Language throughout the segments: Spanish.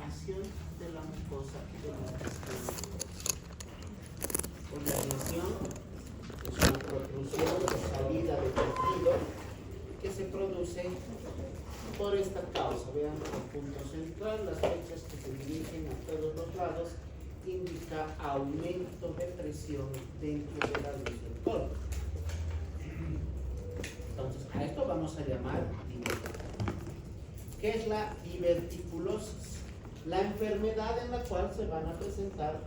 herniación de la mucosa del intestino. Herniación es una protrusión o salida de tejido que se produce por esta causa. Vean el punto central, las flechas que se dirigen a todos los lados indica aumento de presión dentro de la luz del colon. Entonces, a esto vamos a llamar diverticulosis. ¿Qué es la diverticulosis? La enfermedad en la cual se van a presentar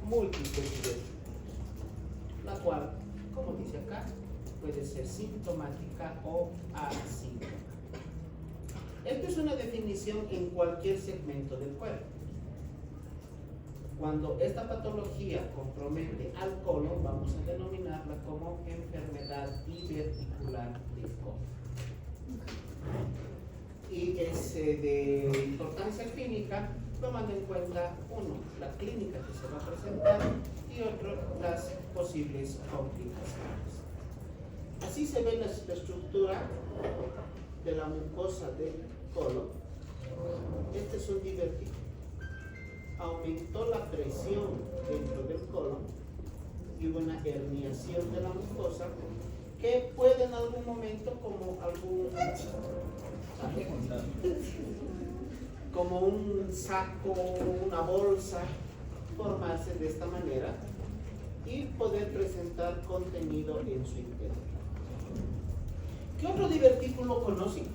múltiples divertículos, la cual, como dice acá, puede ser sintomática o asintomática. Esta es una definición en cualquier segmento del cuerpo. Cuando esta patología compromete al colon, vamos a denominarla como enfermedad diverticular del colon. Y es de importancia clínica, tomando en cuenta, uno, la clínica que se va a presentar y otro, las posibles complicaciones. Así se ve la estructura de la mucosa del colon. Este es un divertículo. Aumentó la presión dentro del colon y hubo una herniación de la mucosa que puede en algún momento, como un saco, una bolsa, formarse de esta manera y poder presentar contenido en su interior. ¿Qué otro divertículo conocen?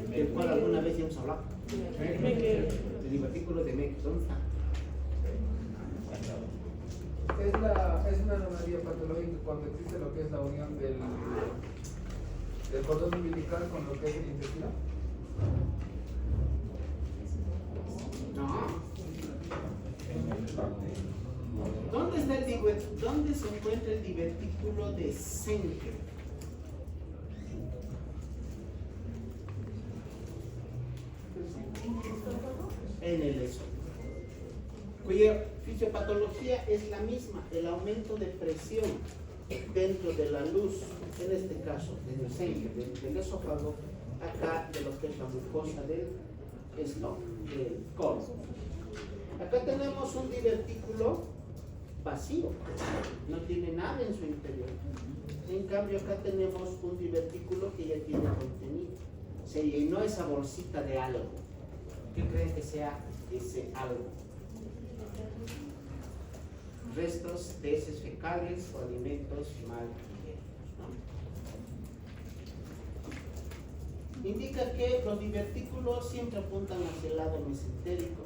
Del cual alguna vez ya hemos hablado. El divertículo de Meckel. ¿Dónde está? Es una anomalía patológica cuando existe lo que es la unión del cordón umbilical con lo que es el intestino. No. ¿Dónde se encuentra el divertículo de Schenker? En el esófago, cuya fisiopatología es la misma, el aumento de presión dentro de la luz, en este caso del Schenker, del esófago, acá de lo que es la mucosa del estómago, del colon. Acá tenemos un divertículo vacío, no tiene nada en su interior. En cambio acá tenemos un divertículo que ya tiene contenido, se llenó esa bolsita de algo. ¿Qué creen que sea ese algo? Restos de heces fecales o alimentos mal digeridos, ¿no? Indica que los divertículos siempre apuntan hacia el lado mesentérico,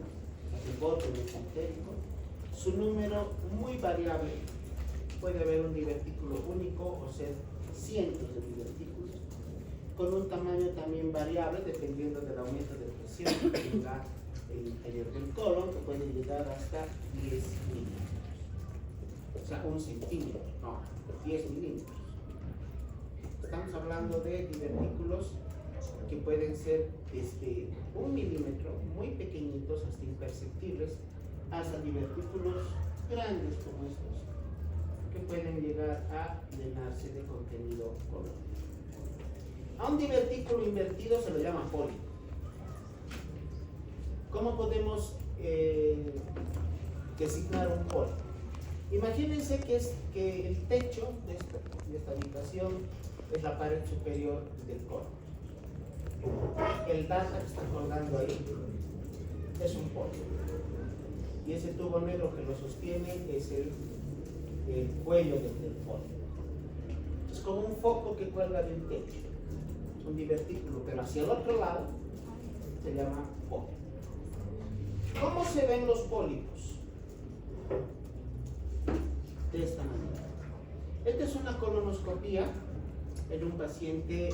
hacia el borde mesentérico. Su número muy variable. Puede haber un divertículo único o ser cientos de divertículos, con un tamaño también variable dependiendo del aumento de presión que tenga el interior del colon, que puede llegar hasta 10 milímetros. O sea, 1 centímetro, no, 10 milímetros. Estamos hablando de divertículos que pueden ser desde 1 milímetro, muy pequeñitos, hasta imperceptibles, hasta divertículos grandes como estos, que pueden llegar a llenarse de contenido colónico. A un divertículo invertido se lo llama pólipo. ¿Cómo podemos designar un pólipo? Imagínense que el techo de esta habitación es la pared superior del colon. El data que está colgando ahí es un pólipo. Y ese tubo negro que lo sostiene es el cuello del pólipo. Es como un foco que cuelga del techo. Es un divertículo, pero hacia el otro lado se llama pólipo. ¿Cómo se ven los pólipos? De esta manera. Esta es una colonoscopía en un paciente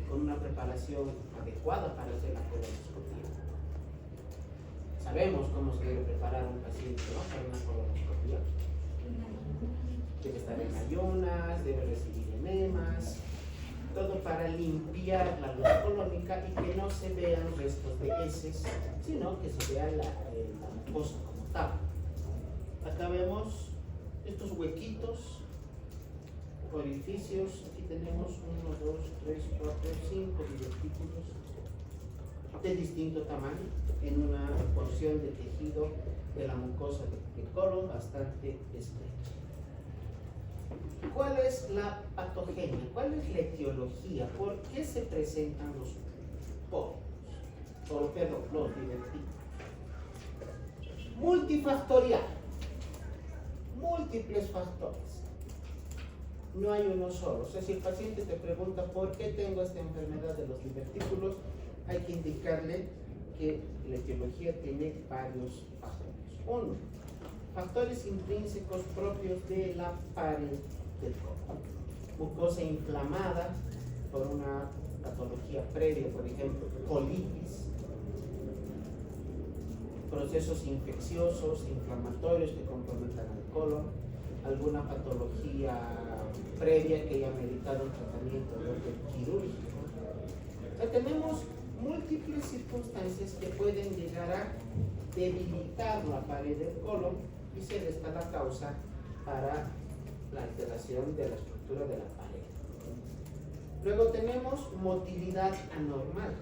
con una preparación adecuada para hacer la colonoscopía. Sabemos cómo se debe preparar un paciente, ¿no?, para una colonoscopía. Debe estar en ayunas, debe recibir enemas, todo para limpiar la luz colónica y que no se vean restos de heces, sino que se vea la mucosa como tal. Acá vemos estos huequitos, orificios. Aquí tenemos 1, 2, 3, 4, 5 divertículos de distinto tamaño en una porción de tejido de la mucosa del colon bastante estrecha. ¿Cuál es la patogenia? ¿Cuál es la etiología? ¿Por qué se presentan los poros? Los divertículos. Multifactorial. Múltiples factores. No hay uno solo. O sea, si el paciente te pregunta por qué tengo esta enfermedad de los divertículos, hay que indicarle que la etiología tiene varios factores. Uno, factores intrínsecos propios de la pared del colon. Mucosa inflamada por una patología previa, por ejemplo, colitis. Procesos infecciosos, inflamatorios que comprometan al colon, alguna patología previa que haya meritado un tratamiento de orden quirúrgico. O sea, tenemos múltiples circunstancias que pueden llegar a debilitar la pared del colon y ser esta la causa para la alteración de la estructura de la pared. Luego tenemos motilidad anormal.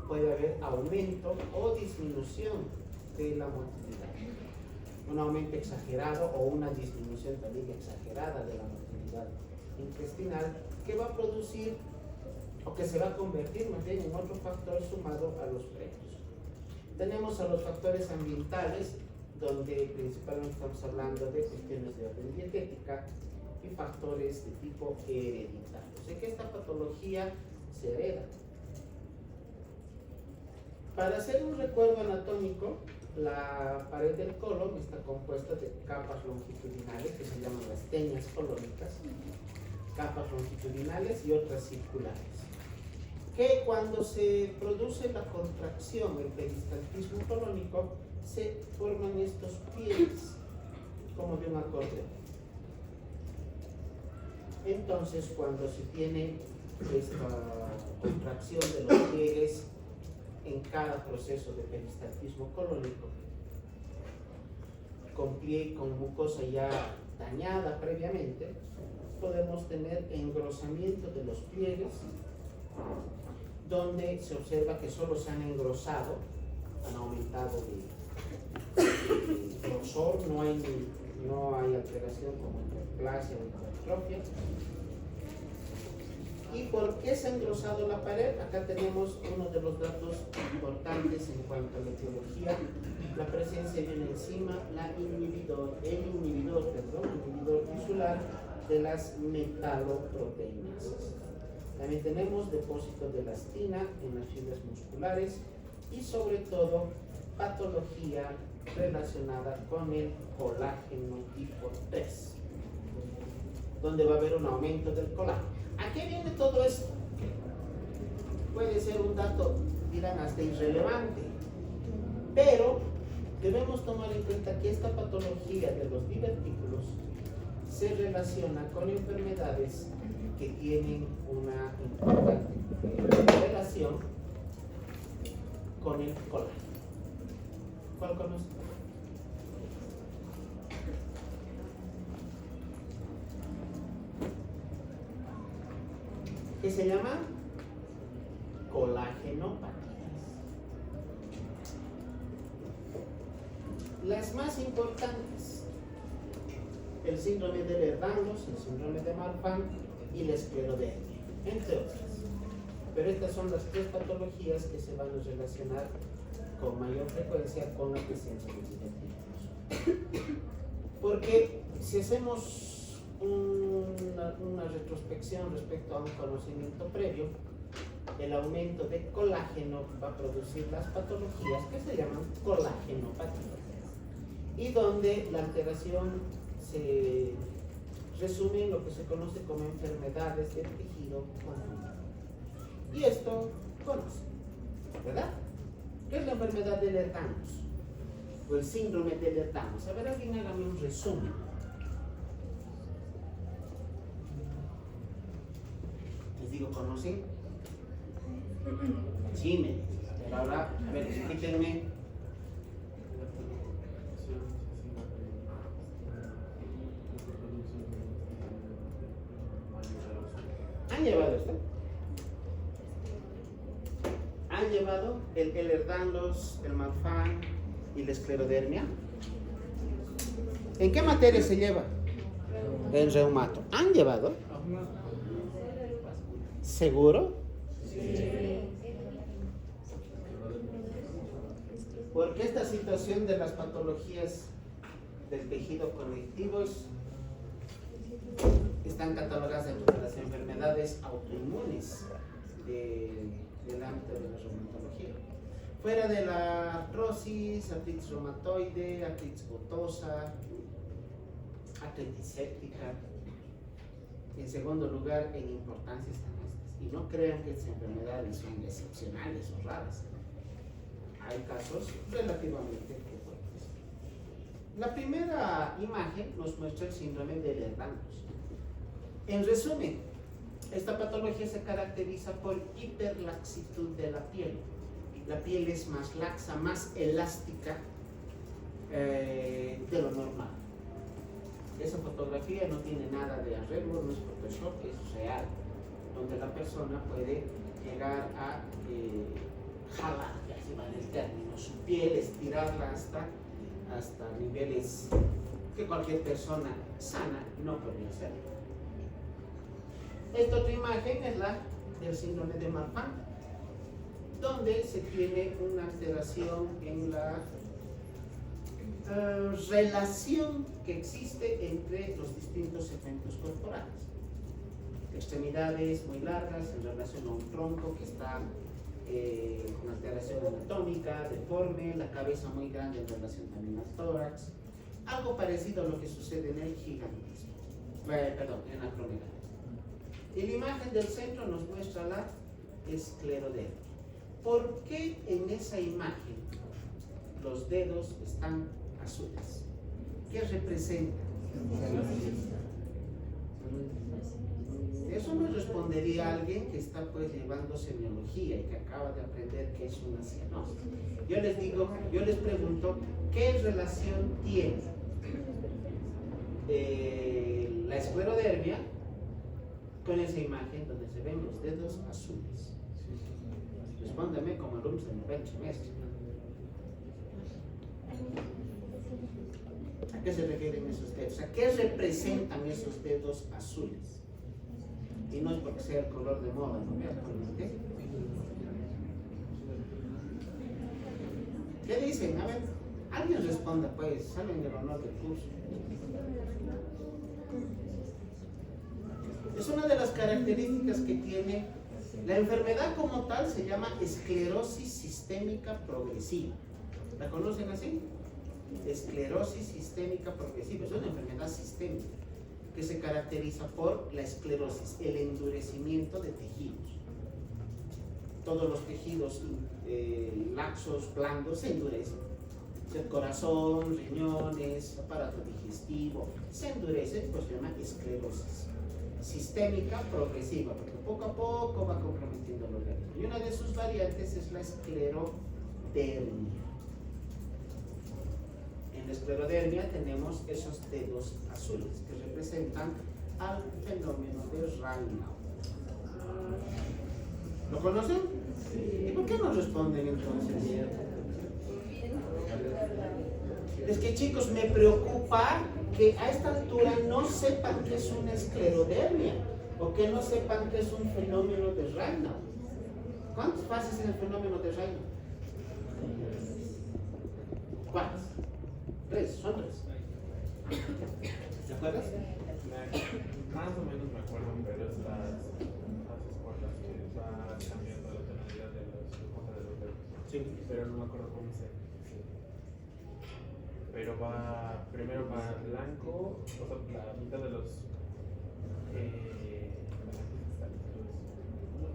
Puede haber aumento o disminución de la motilidad. Un aumento exagerado o una disminución también exagerada de la motilidad intestinal que va a producir o que se va a convertir más bien en otro factor sumado a los previos. Tenemos a los factores ambientales, donde principalmente estamos hablando de cuestiones de orden dietética y factores de tipo hereditario. O sea que esta patología se hereda. Para hacer un recuerdo anatómico, la pared del colon está compuesta de capas longitudinales que se llaman las teñas colónicas, capas longitudinales y otras circulares, que cuando se produce la contracción, el peristaltismo colónico, se forman estos pliegues como de un acordeón. Entonces, cuando se tiene esta contracción de los pliegues en cada proceso de peristaltismo colónico, con mucosa ya dañada previamente, podemos tener engrosamiento de los pliegues, donde se observa que solo se han engrosado, han aumentado de grosor, no hay alteración como hiperplasia o hipertrofia. ¿Y por qué se ha engrosado la pared? Acá tenemos uno de los datos importantes en cuanto a la etiología, la presencia de una enzima, el inhibidor tisular de las metaloproteínas. También tenemos depósitos de elastina en las fibras musculares y sobre todo patología relacionada con el colágeno tipo 3, donde va a haber un aumento del colágeno. ¿A qué viene todo esto? Puede ser un dato, dirán, hasta irrelevante, pero debemos tomar en cuenta que esta patología de los divertículos se relaciona con enfermedades que tienen una importante relación con el colágeno. ¿Cuál conoce? ¿Qué se llama? Colagenopatías. Las más importantes: el síndrome de Ehlers-Danlos, el síndrome de Marfan y la esclerodermia, entre otras. Pero estas son las tres patologías que se van a relacionar con mayor frecuencia con la presencia de divertículos. Porque si hacemos una retrospección respecto a un conocimiento previo, el aumento de colágeno va a producir las patologías que se llaman colagenopatías, y donde la alteración se resume en lo que se conoce como enfermedades del tejido conjuntivo. Y esto conoce, ¿verdad? ¿Qué es la enfermedad de Ehlers-Danlos? O el síndrome de Ehlers-Danlos. A ver, alguien hágame un resumen. Les digo, ¿conocen? Sí, pero ahora, a ver, explíquenme. ¿Han llevado esto? ¿Han llevado el Ehlers-Danlos, el Marfan y la esclerodermia? ¿En qué materia se lleva? En reumato. ¿Han llevado? ¿Seguro? Porque esta situación de las patologías del tejido conectivo están catalogadas dentro de las enfermedades autoinmunes del ámbito de la reumatología. Fuera de la artrosis, artritis reumatoide, artritis gotosa, artritis séptica. En segundo lugar, en importancia están estas. Y no crean que estas enfermedades son excepcionales o raras. Hay casos relativamente frecuentes. La primera imagen nos muestra el síndrome de Ehlers-Danlos. En resumen, esta patología se caracteriza por hiperlaxitud de la piel. La piel es más laxa, más elástica de lo normal. Esa fotografía no tiene nada de arreglo, no es Photoshop, es real, donde la persona puede llegar a jalar, ya se va en el término, su piel, estirarla hasta niveles que cualquier persona sana no podría hacer. Esta otra imagen es la del síndrome de Marfan, donde se tiene una alteración en la relación que existe entre los distintos segmentos corporales. Extremidades muy largas en relación a un tronco que está con alteración anatómica, deforme, la cabeza muy grande en relación también al tórax, algo parecido a lo que sucede en el gigantismo, en la acromegalia. Y la imagen del centro nos muestra la esclerodermia. ¿Por qué en esa imagen los dedos están azules? ¿Qué representa? Eso nos respondería alguien que está pues llevando semiología y que acaba de aprender qué es una cianosis. Yo les pregunto, ¿qué relación tiene la esclerodermia con esa imagen donde se ven los dedos azules? Respóndeme como alumnos del primer semestre. ¿A qué se refieren esos dedos? ¿A qué representan esos dedos azules? Y no es porque sea el color de moda, ¿no? ¿Qué? ¿Qué dicen? A ver, alguien responda, pues, saben el honor del curso. Es una de las características que tiene la enfermedad como tal, se llama esclerosis sistémica progresiva. ¿La conocen así? Esclerosis sistémica progresiva. Es una enfermedad sistémica que se caracteriza por la esclerosis, el endurecimiento de tejidos. Todos los tejidos laxos, blandos, se endurecen. El corazón, riñones, aparato digestivo, se endurece, pues se llama esclerosis sistémica progresiva, porque poco a poco va comprometiendo el organismo. Y una de sus variantes es la esclerodermia. En la esclerodermia tenemos esos dedos azules que representan al fenómeno de Raynaud. ¿Lo conocen? Sí. ¿Y por qué no responden entonces? Es que, chicos, me preocupa que a esta altura no sepan que es una esclerodermia o que no sepan que es un fenómeno de Raynaud. ¿Cuántas fases en el fenómeno de Raynaud? ¿Cuántas? Son tres. ¿Te acuerdas? Más o menos me acuerdo, pero estas fases por las que va cambiando la tonalidad de los dedos. Sí. Pero no me acuerdo cómo se. Pero primero va blanco, o sea, la mitad de los.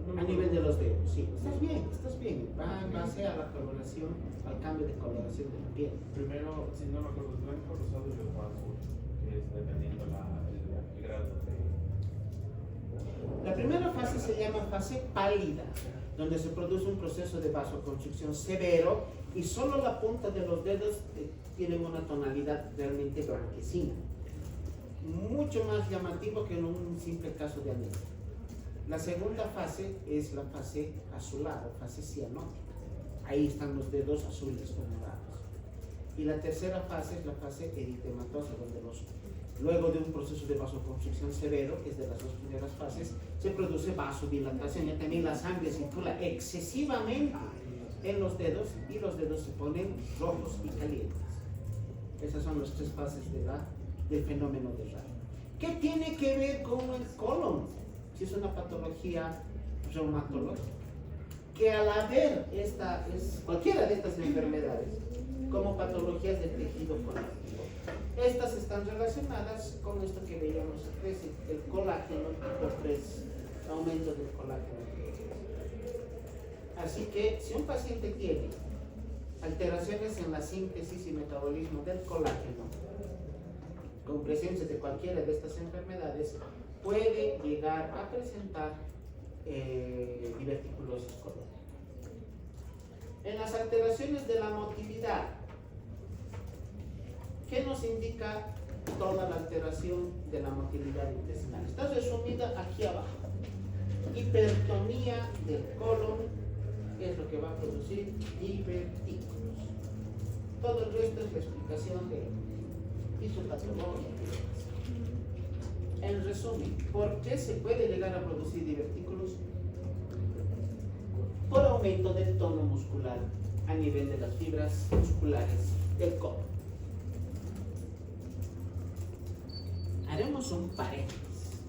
A nivel de los dedos, sí. Estás bien. Va en base a la coloración, al cambio de coloración de la piel. Primero, si no me acuerdo, es blanco, rosado y luego azul, que es dependiendo el grado de. La primera fase se llama fase pálida, donde se produce un proceso de vasoconstricción severo y solo la punta de los dedos tienen una tonalidad realmente blanquecina, mucho más llamativo que en un simple caso de anemia. La segunda fase es la fase azulada, fase cianótica. Ahí están los dedos azules o morados. Y la tercera fase es la fase eritematosa, donde luego de un proceso de vasoconstricción severo, que es de las dos primeras fases, se produce vasodilatación y también la sangre circula excesivamente en los dedos y los dedos se ponen rojos y calientes. Esas son las tres fases del fenómeno de Raynaud. ¿Qué tiene que ver con el colon? Si es una patología reumatológica, que al haber cualquiera de estas enfermedades como patologías del tejido conectivo, estas están relacionadas con esto que veíamos antes, el colágeno tipo 3, aumento del colágeno. Así que si un paciente tiene alteraciones en la síntesis y metabolismo del colágeno, con presencia de cualquiera de estas enfermedades, puede llegar a presentar diverticulosis colónica. En las alteraciones de la motilidad, ¿qué nos indica toda la alteración de la motilidad intestinal? Está resumida aquí abajo. Hipertonía del colon es lo que va a producir divertículos. Todo el resto es la explicación de fisiopatología. En resumen, ¿por qué se puede llegar a producir divertículos? Por aumento del tono muscular a nivel de las fibras musculares del colon. Haremos un paréntesis.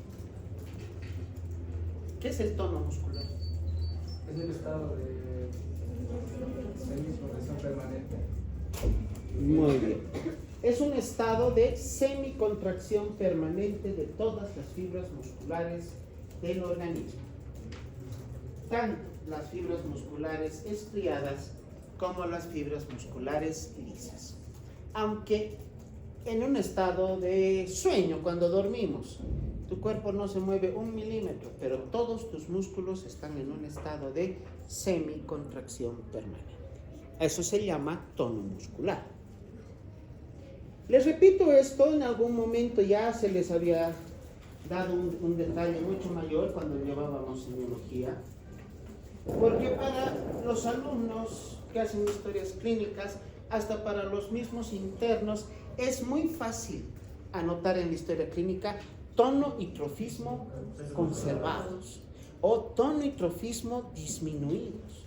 ¿Qué es el tono muscular? Es el estado de semicontracción permanente. Muy bien. Es un estado de semicontracción permanente de todas las fibras musculares del organismo. Tanto las fibras musculares estriadas como las fibras musculares lisas. Aunque en un estado de sueño, cuando dormimos, tu cuerpo no se mueve 1 milímetro, pero todos tus músculos están en un estado de semicontracción permanente. Eso se llama tono muscular. Les repito esto, en algún momento ya se les había dado un detalle mucho mayor cuando llevábamos semiología, porque para los alumnos que hacen historias clínicas, hasta para los mismos internos, es muy fácil anotar en la historia clínica tono y trofismo conservados o tono y trofismo disminuidos.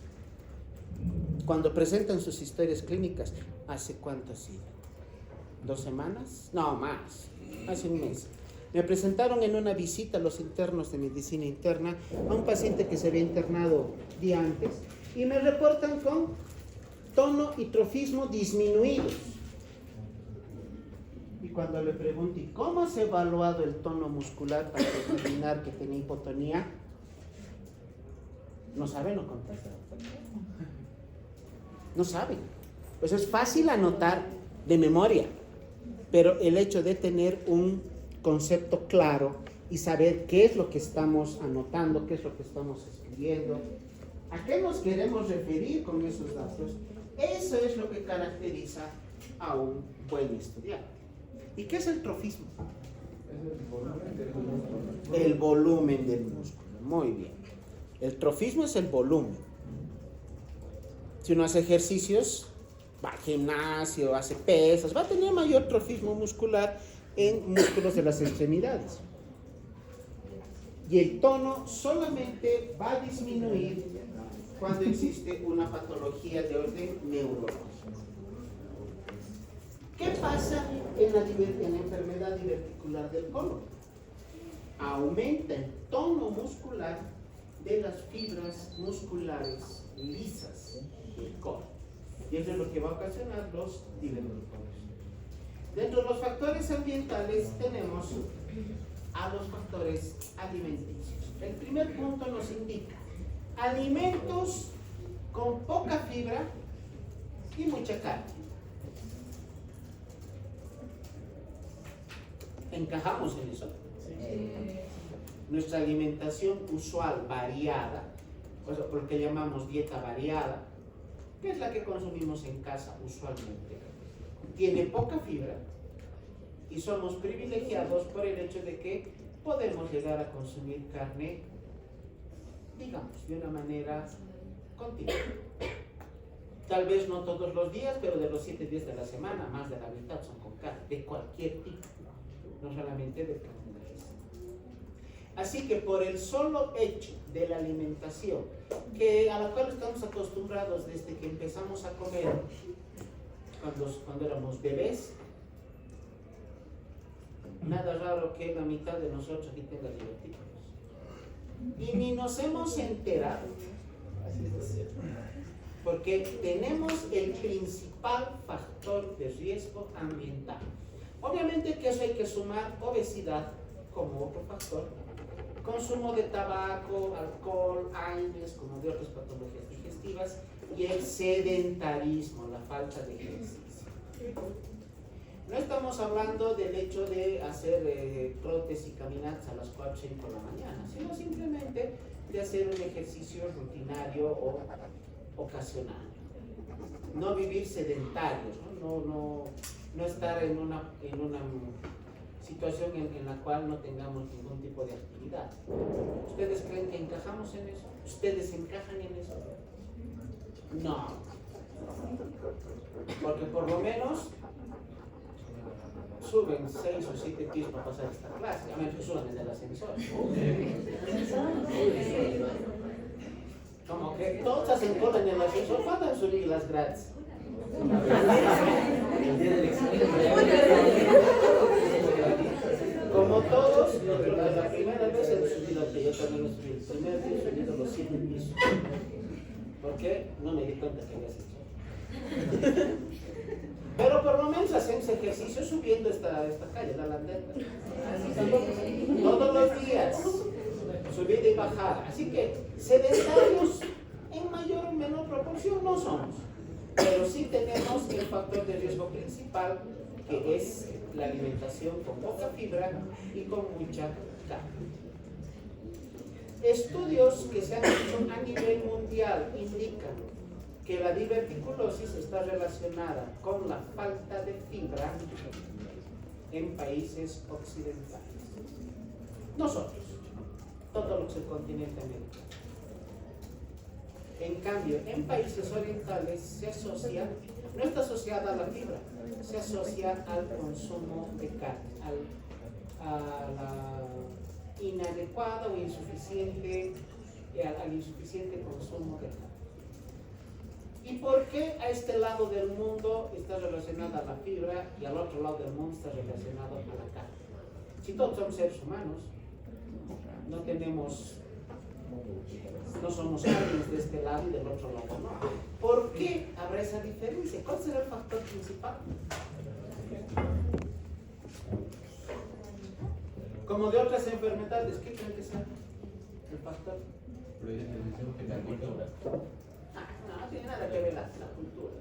Cuando presentan sus historias clínicas, ¿hace cuánto ha sido? ¿2 semanas? No, más, hace un mes. Me presentaron en una visita los internos de medicina interna a un paciente que se había internado día antes y me reportan con tono y trofismo disminuidos. Y cuando le pregunto, ¿y cómo has evaluado el tono muscular para determinar que tenía hipotonía? No saben, no contestan. No saben. Pues es fácil anotar de memoria, pero el hecho de tener un concepto claro y saber qué es lo que estamos anotando, qué es lo que estamos escribiendo, a qué nos queremos referir con esos datos, eso es lo que caracteriza a un buen estudiante. ¿Y qué es el trofismo? Es el volumen del músculo. El volumen del músculo. Muy bien. El trofismo es el volumen. Si uno hace ejercicios, va al gimnasio, hace pesas, va a tener mayor trofismo muscular en músculos de las extremidades. Y el tono solamente va a disminuir cuando existe una patología de orden neurológico. ¿Qué pasa en la enfermedad diverticular del colon? Aumenta el tono muscular de las fibras musculares lisas del colon. Y eso es lo que va a ocasionar los divertículos. Dentro de los factores ambientales tenemos a los factores alimenticios. El primer punto nos indica alimentos con poca fibra y mucha carne. Encajamos en eso. Nuestra alimentación usual variada, o sea, lo que llamamos dieta variada, que es la que consumimos en casa usualmente, tiene poca fibra y somos privilegiados por el hecho de que podemos llegar a consumir carne digamos, de una manera continua. Tal vez no todos los días, pero de los 7 días de la semana, más de la mitad son con carne, de cualquier tipo, no solamente de carne de res. Así que por el solo hecho de la alimentación, a la cual estamos acostumbrados desde que empezamos a comer, cuando éramos bebés, nada raro que la mitad de nosotros aquí tenga divertículos. Y ni nos hemos enterado. Así es cierto. Porque tenemos el principal factor de riesgo ambiental. Obviamente que eso hay que sumar obesidad como otro factor, consumo de tabaco, alcohol, AINES, como de otras patologías digestivas, y el sedentarismo, la falta de ejercicio. No estamos hablando del hecho de hacer trotes y caminatas a las 4 o 5 de la mañana, sino simplemente de hacer un ejercicio rutinario o ocasional. No vivir sedentarios, no estar en una situación en la cual no tengamos ningún tipo de actividad. ¿Ustedes creen que encajamos en eso? ¿Ustedes encajan en eso? No. Porque por lo menos suben 6 o 7 pisos para pasar esta clase, a menos que suban desde el ascensor. Como que todos hacen cola en el ascensor, faltan subir las gratis. Como todos, yo creo que la primera vez he subido al que yo también he subido. El primer día he subido los 7 pisos. ¿Por qué? No me di cuenta que había hecho. Pero por lo menos hacemos ejercicio subiendo esta calle, la Landeta. Todos los días, subida y bajada. Así que sedentarios en mayor o menor proporción no somos. Pero sí tenemos el factor de riesgo principal, que es la alimentación con poca fibra y con mucha carne. Estudios que se han hecho a nivel mundial indican que la diverticulosis está relacionada con la falta de fibra en países occidentales. Nosotros, todo lo que es el continente americano. En cambio, en países orientales se asocia, no está asociada a la fibra, se asocia al consumo de carne, a la inadecuada o insuficiente, al insuficiente consumo de carne. ¿Y por qué a este lado del mundo está relacionada a la fibra y al otro lado del mundo está relacionado a la carne? Si todos somos seres humanos, no somos aliens de este lado y del otro lado no. ¿Por qué habrá esa diferencia? ¿Cuál será el factor principal? Como de otras enfermedades, ¿qué creen que sea el factor? No tiene nada que ver la cultura.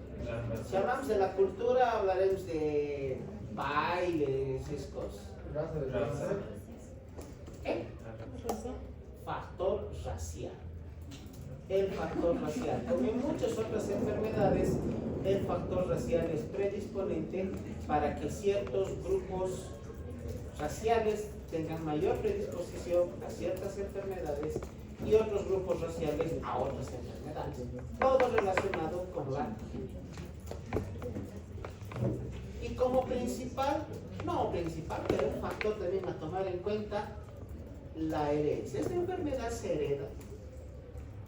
Si hablamos de la cultura, hablaremos de bailes, esas cosas. ¿Qué? Factor racial. El factor racial. Como en muchas otras enfermedades, el factor racial es predisponente para que ciertos grupos raciales tengan mayor predisposición a ciertas enfermedades y otros grupos raciales a otras enfermedades. Todo relacionado con la genética. Y como principal, pero un factor también a tomar en cuenta, la herencia. Esta enfermedad se hereda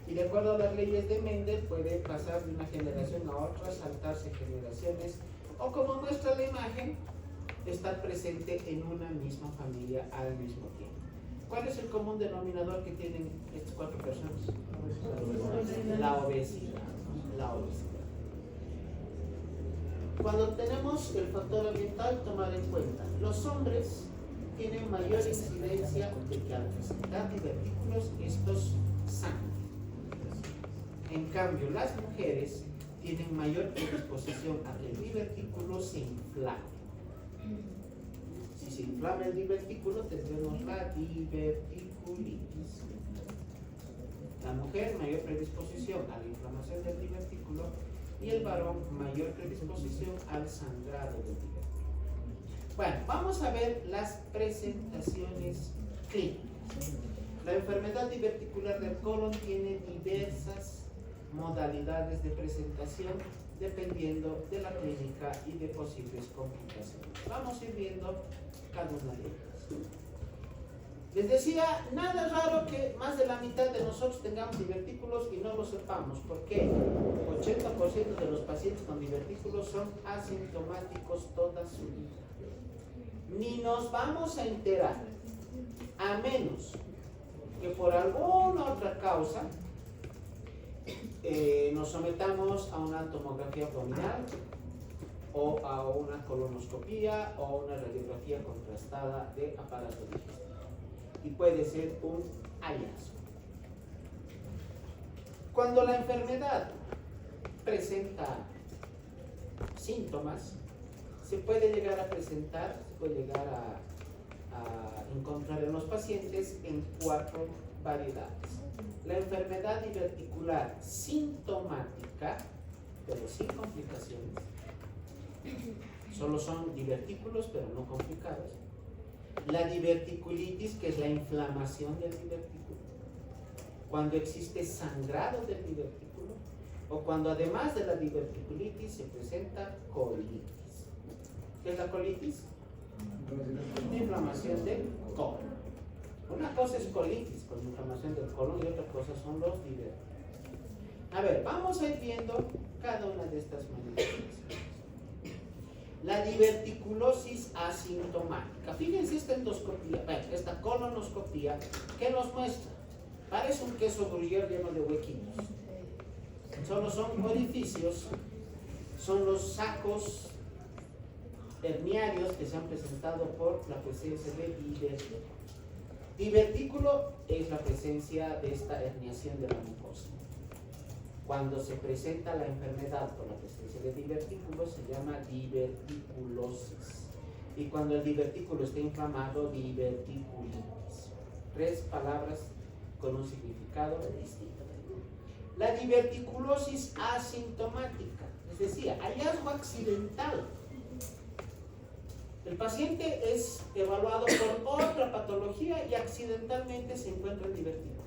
y de acuerdo a las leyes de Mendel puede pasar de una generación a otra, saltarse generaciones o, como muestra la imagen, estar presente en una misma familia al mismo tiempo. ¿Cuál es el común denominador que tienen estas 4 personas? La obesidad. Cuando tenemos el factor ambiental, tomar en cuenta, los hombres tienen mayor incidencia de que al presentar divertículos estos sangran. En cambio, las mujeres tienen mayor predisposición a que el divertículo se inflame. Si se inflama el divertículo, tendremos la diverticulitis. La mujer, mayor predisposición a la inflamación del divertículo, y el varón, mayor predisposición al sangrado del divertículo. Bueno, vamos a ver las presentaciones clínicas. La enfermedad diverticular del colon tiene diversas modalidades de presentación dependiendo de la clínica y de posibles complicaciones. Vamos a ir viendo cada una de ellas. Les decía, nada raro que más de la mitad de nosotros tengamos divertículos y no lo sepamos, porque 80% de los pacientes con divertículos son asintomáticos toda su vida. Ni nos vamos a enterar, a menos que por alguna otra causa nos sometamos a una tomografía abdominal o a una colonoscopía o a una radiografía contrastada de aparato digestivo. Y puede ser un hallazgo. Cuando la enfermedad presenta síntomas, se puede llegar a encontrar en los pacientes en 4 variedades. La enfermedad diverticular sintomática, pero sin complicaciones. Solo son divertículos, pero no complicados. La diverticulitis, que es la inflamación del divertículo. Cuando existe sangrado del divertículo, o cuando además de la diverticulitis se presenta colitis. ¿Qué es la colitis? La inflamación del colon. Una cosa es colitis con inflamación del colon y otra cosa son los divertículos. A ver, vamos a ir viendo cada una de estas manifestaciones. La diverticulosis asintomática. Fíjense esta endoscopía, esta colonoscopía, ¿qué nos muestra? Parece un queso gruyere lleno de huequitos. Solo son orificios, son los sacos herniarios que se han presentado por la presencia de divertículo. Divertículo es la presencia de esta herniación de la mucosa. Cuando se presenta la enfermedad por la presencia de divertículos se llama diverticulosis. Y cuando el divertículo está inflamado, diverticulitis. 3 palabras con un significado distinto. La diverticulosis asintomática, es decir, hallazgo accidental. El paciente es evaluado por otra patología y accidentalmente se encuentra en divertículos.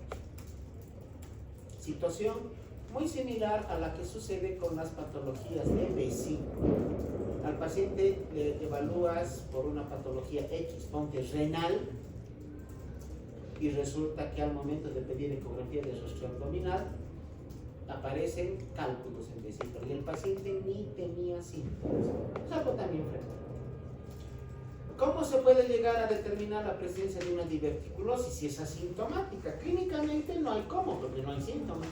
Situación muy similar a la que sucede con las patologías de vecino. Al paciente le evalúas por una patología X, ponte renal, y resulta que al momento de pedir ecografía de rostro abdominal aparecen cálculos en vesícula y el paciente ni tenía síntomas. Es algo también frecuente. ¿Cómo se puede llegar a determinar la presencia de una diverticulosis si es asintomática? Clínicamente no hay cómo, porque no hay síntomas.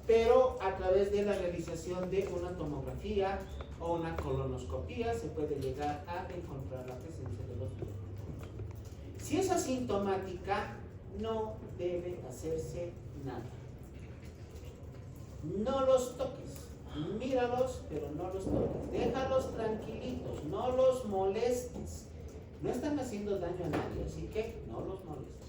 Pero a través de la realización de una tomografía o una colonoscopía se puede llegar a encontrar la presencia de los divertículos. Si es asintomática, no debe hacerse nada. No los toques, míralos, pero no los toques. Déjalos tranquilitos, no los molestes. No están haciendo daño a nadie, así que no los molestes.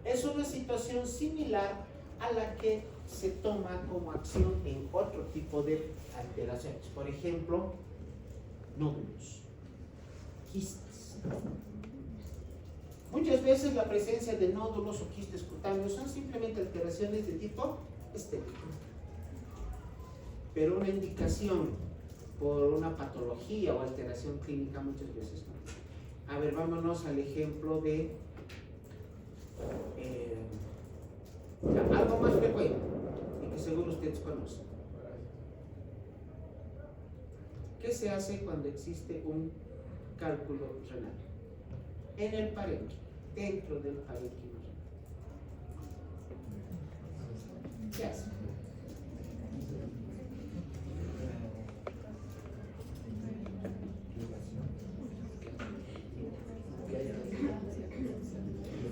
Es una situación similar a la que se toma como acción en otro tipo de alteraciones. Por ejemplo, nódulos, quistes. Muchas veces la presencia de nódulos o quistes cutáneos son simplemente alteraciones de tipo estético. Pero una indicación por una patología o alteración clínica muchas veces no. A ver, vámonos al ejemplo de algo más frecuente y que seguro ustedes conocen. ¿Qué se hace cuando existe un cálculo renal? En el parénquima, dentro del parénquima renal. ¿Qué hace?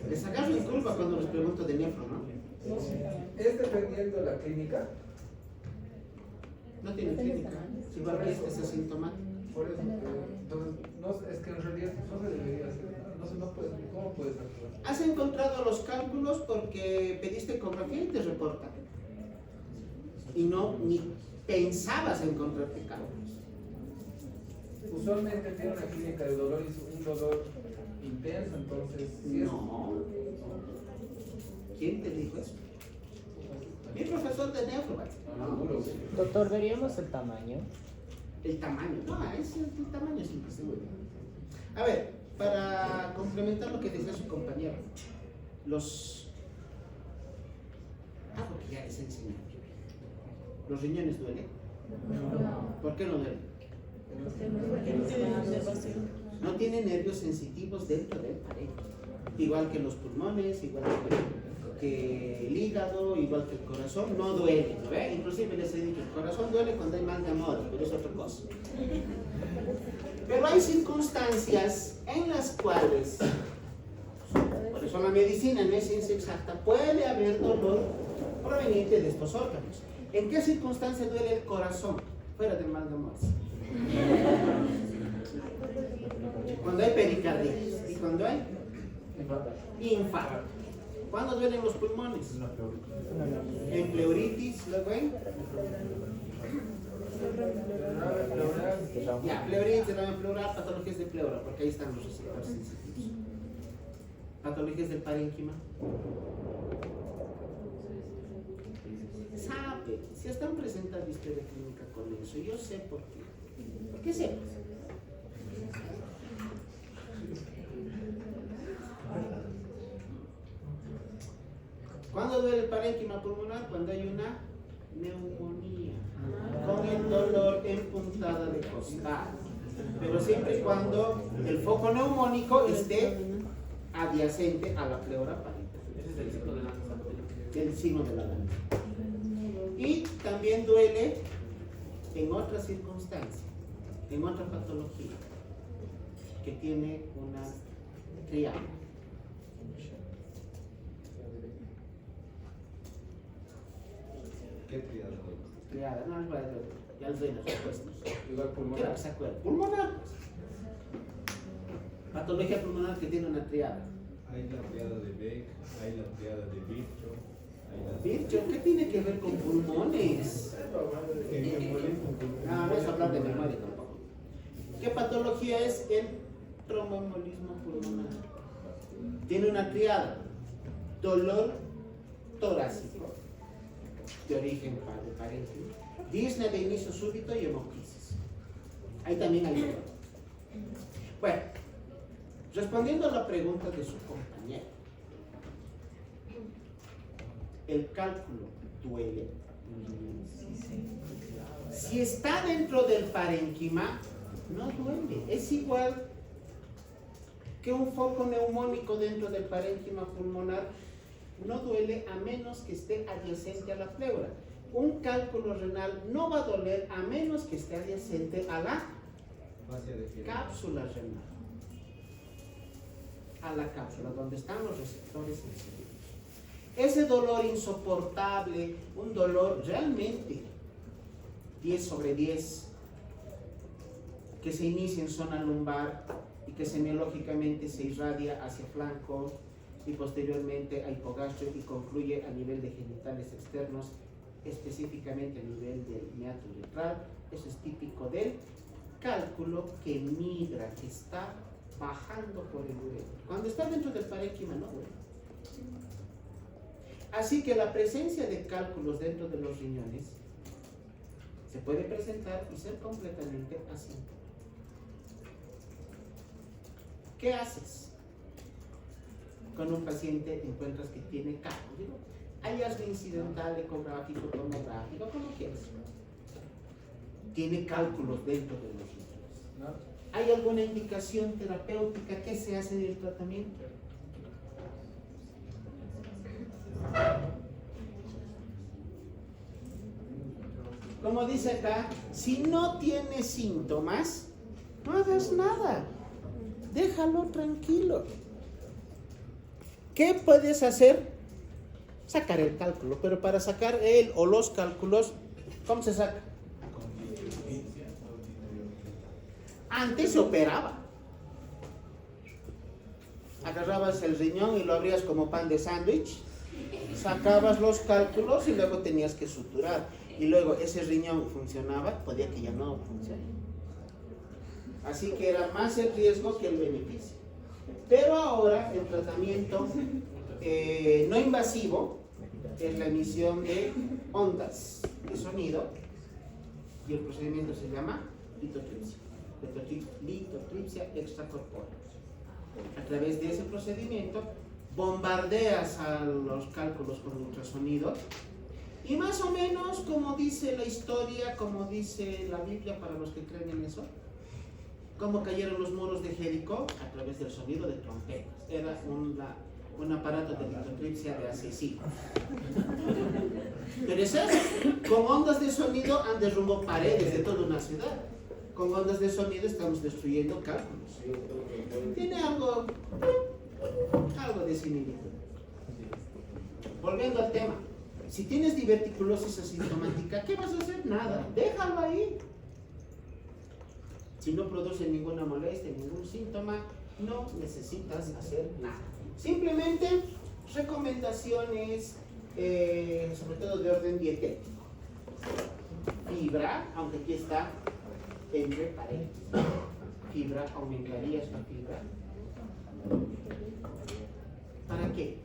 Les agarro en curva cuando les pregunto de nefro, ¿no? ¿Es dependiendo de la clínica? No tiene clínica. Si va a ver, es asintomático. Por eso, entonces, no, es que en realidad no se debería hacer, no puedes, ¿cómo puedes actuar? Has encontrado los cálculos porque pediste ecografía y te reportan. Y no, ni pensabas encontrarte cálculos. Usualmente tiene una clínica de dolor y un dolor intenso, entonces sí es. No. ¿Quién te dijo eso? Mi profesor de neuro. Doctor, ¿veríamos el tamaño? El tamaño, no, el tamaño siempre seguro. A ver, para complementar lo que decía su compañero, algo que ya les he enseñado. ¿Los riñones duelen? ¿Por qué no duelen? No tienen nervios sensitivos dentro del parénquima. Igual que los pulmones, igual que el hígado, igual que el corazón, no duele, ¿no ve? Inclusive les he dicho, el corazón duele cuando hay mal de amor, pero es otra cosa. Pero hay circunstancias en las cuales, por eso la medicina no es ciencia exacta, puede haber dolor proveniente de estos órganos. ¿En qué circunstancia duele el corazón? Fuera del mal de amor. Cuando hay pericarditis y cuando hay infarto. ¿Cuándo duelen los pulmones? En pleuritis, luego en ya, pleuritis, la pleural, patologías de pleura, porque ahí están los receptores sensitivos. Patologías del parénquima. Sabe, si están presentando historia clínica con eso, yo sé por qué. ¿Por qué sé? ¿Cuándo duele el parénquima pulmonar? Cuando hay una neumonía, con el dolor en puntada de costal. Pero siempre y cuando el foco neumónico esté adyacente a la pleura parietal. Ese es el signo de la El signo de la lámina. Y también duele en otra circunstancia, en otra patología, que tiene una triada. ¿Qué triada? Triada, no, ya les doy las respuestas. Igual Quiero pulmonar. que se acuerden. Pulmonar. Patología pulmonar que tiene una triada. Hay la triada de Beck, hay la triada de Virchow, hay la Virchow, ¿qué tiene que ver con pulmones? No, no es hablar de memoria tampoco. ¿Qué patología es el tromboembolismo pulmonar? Tiene una triada. Dolor torácico, de origen parénquima, disnea de inicio súbito y hemoptisis. Ahí también hay dolor. Bueno, respondiendo a la pregunta de su compañero, ¿el cálculo duele? Si está dentro del parénquima, no duele. Es igual que un foco neumónico dentro del parénquima pulmonar, no duele a menos que esté adyacente a la pleura. Un cálculo renal no va a doler a menos que esté adyacente a la cápsula renal. A la cápsula, donde están los receptores sensitivos. Ese dolor insoportable, un dolor realmente 10 sobre 10, que se inicia en zona lumbar y que semiológicamente se irradia hacia flanco y posteriormente a hipogastrio y concluye a nivel de genitales externos, específicamente a nivel del meato uretral. Eso es típico del cálculo que migra, que está bajando por el uretro. Cuando está dentro del parénquima no duele. Así que la presencia de cálculos dentro de los riñones se puede presentar y ser completamente asintomática. ¿Qué haces? Con un paciente encuentras que tiene cálculos. Digo, hallazgo incidental, ecográfico, tomográfico, como quieras. Tiene cálculos dentro de los riñones. ¿Hay alguna indicación terapéutica? ¿Qué se hace en el tratamiento? Como dice acá, si no tiene síntomas, no hagas nada. Déjalo tranquilo. ¿Qué puedes hacer? Sacar el cálculo, pero para sacar él o los cálculos, ¿cómo se saca? Antes se operaba. Agarrabas el riñón y lo abrías como pan de sándwich, sacabas los cálculos y luego tenías que suturar. Y luego ese riñón funcionaba, podía que ya no funcione. Así que era más el riesgo que el beneficio. Pero ahora el tratamiento no invasivo es la emisión de ondas de sonido y el procedimiento se llama litotripsia, litotripsia extracorpórea. A través de ese procedimiento bombardeas a los cálculos con ultrasonido y más o menos como dice la historia, como dice la Biblia para los que creen en eso, cómo cayeron los muros de Jericó a través del sonido de trompetas. Era un aparato de litotripsia de hace siglos. Pero es eso, con ondas de sonido han derrumbado paredes de toda una ciudad. Con ondas de sonido estamos destruyendo cálculos. Tiene algo de similitud. Volviendo al tema, si tienes diverticulosis asintomática, ¿qué vas a hacer? Nada, déjalo ahí. Si no produce ninguna molestia, ningún síntoma, no necesitas hacer nada. Simplemente recomendaciones, sobre todo de orden dietético. Fibra, aunque aquí está entre paréntesis. Fibra, aumentarías la fibra. ¿Para qué?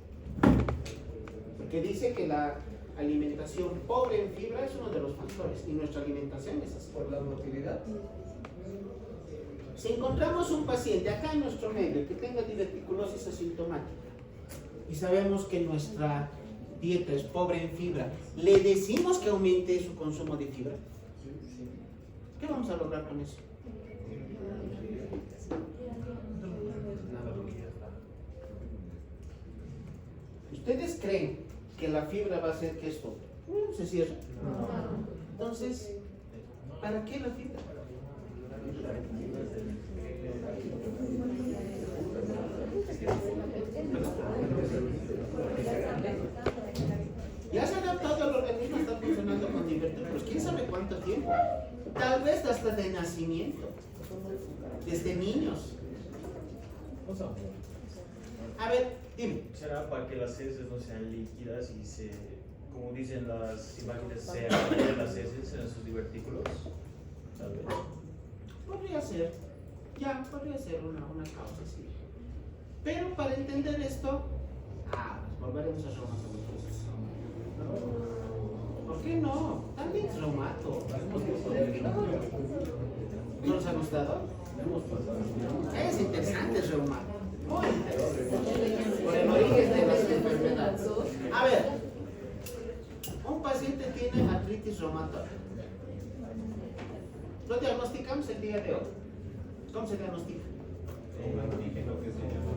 Porque dice que la alimentación pobre en fibra es uno de los factores y nuestra alimentación es así. Por la motilidad. Si encontramos un paciente acá en nuestro medio que tenga diverticulosis asintomática y sabemos que nuestra dieta es pobre en fibra, ¿le decimos que aumente su consumo de fibra? ¿Qué vamos a lograr con eso? ¿Ustedes creen que la fibra va a hacer que esto se cierre? Entonces, ¿para qué la fibra? Ya se ha adaptado el organismo a estar funcionando con divertículos. ¿Quién sabe cuánto tiempo? Tal vez hasta de nacimiento, desde niños. A ver, dime. ¿Será para que las heces no sean líquidas y se, como dicen las imágenes, se acumulen las heces en sus divertículos? Tal vez. Podría ser, podría ser una causa, sí. Pero para entender esto, volveremos a reumatología. ¿Por qué no? También es reumato. ¿No les ha gustado? Es interesante el reumato. Muy interesante. Por el origen de las enfermedades. A ver, un paciente tiene artritis reumatoide. Lo diagnosticamos el día de hoy. ¿Cómo se diagnostica? Un antígeno que se llama.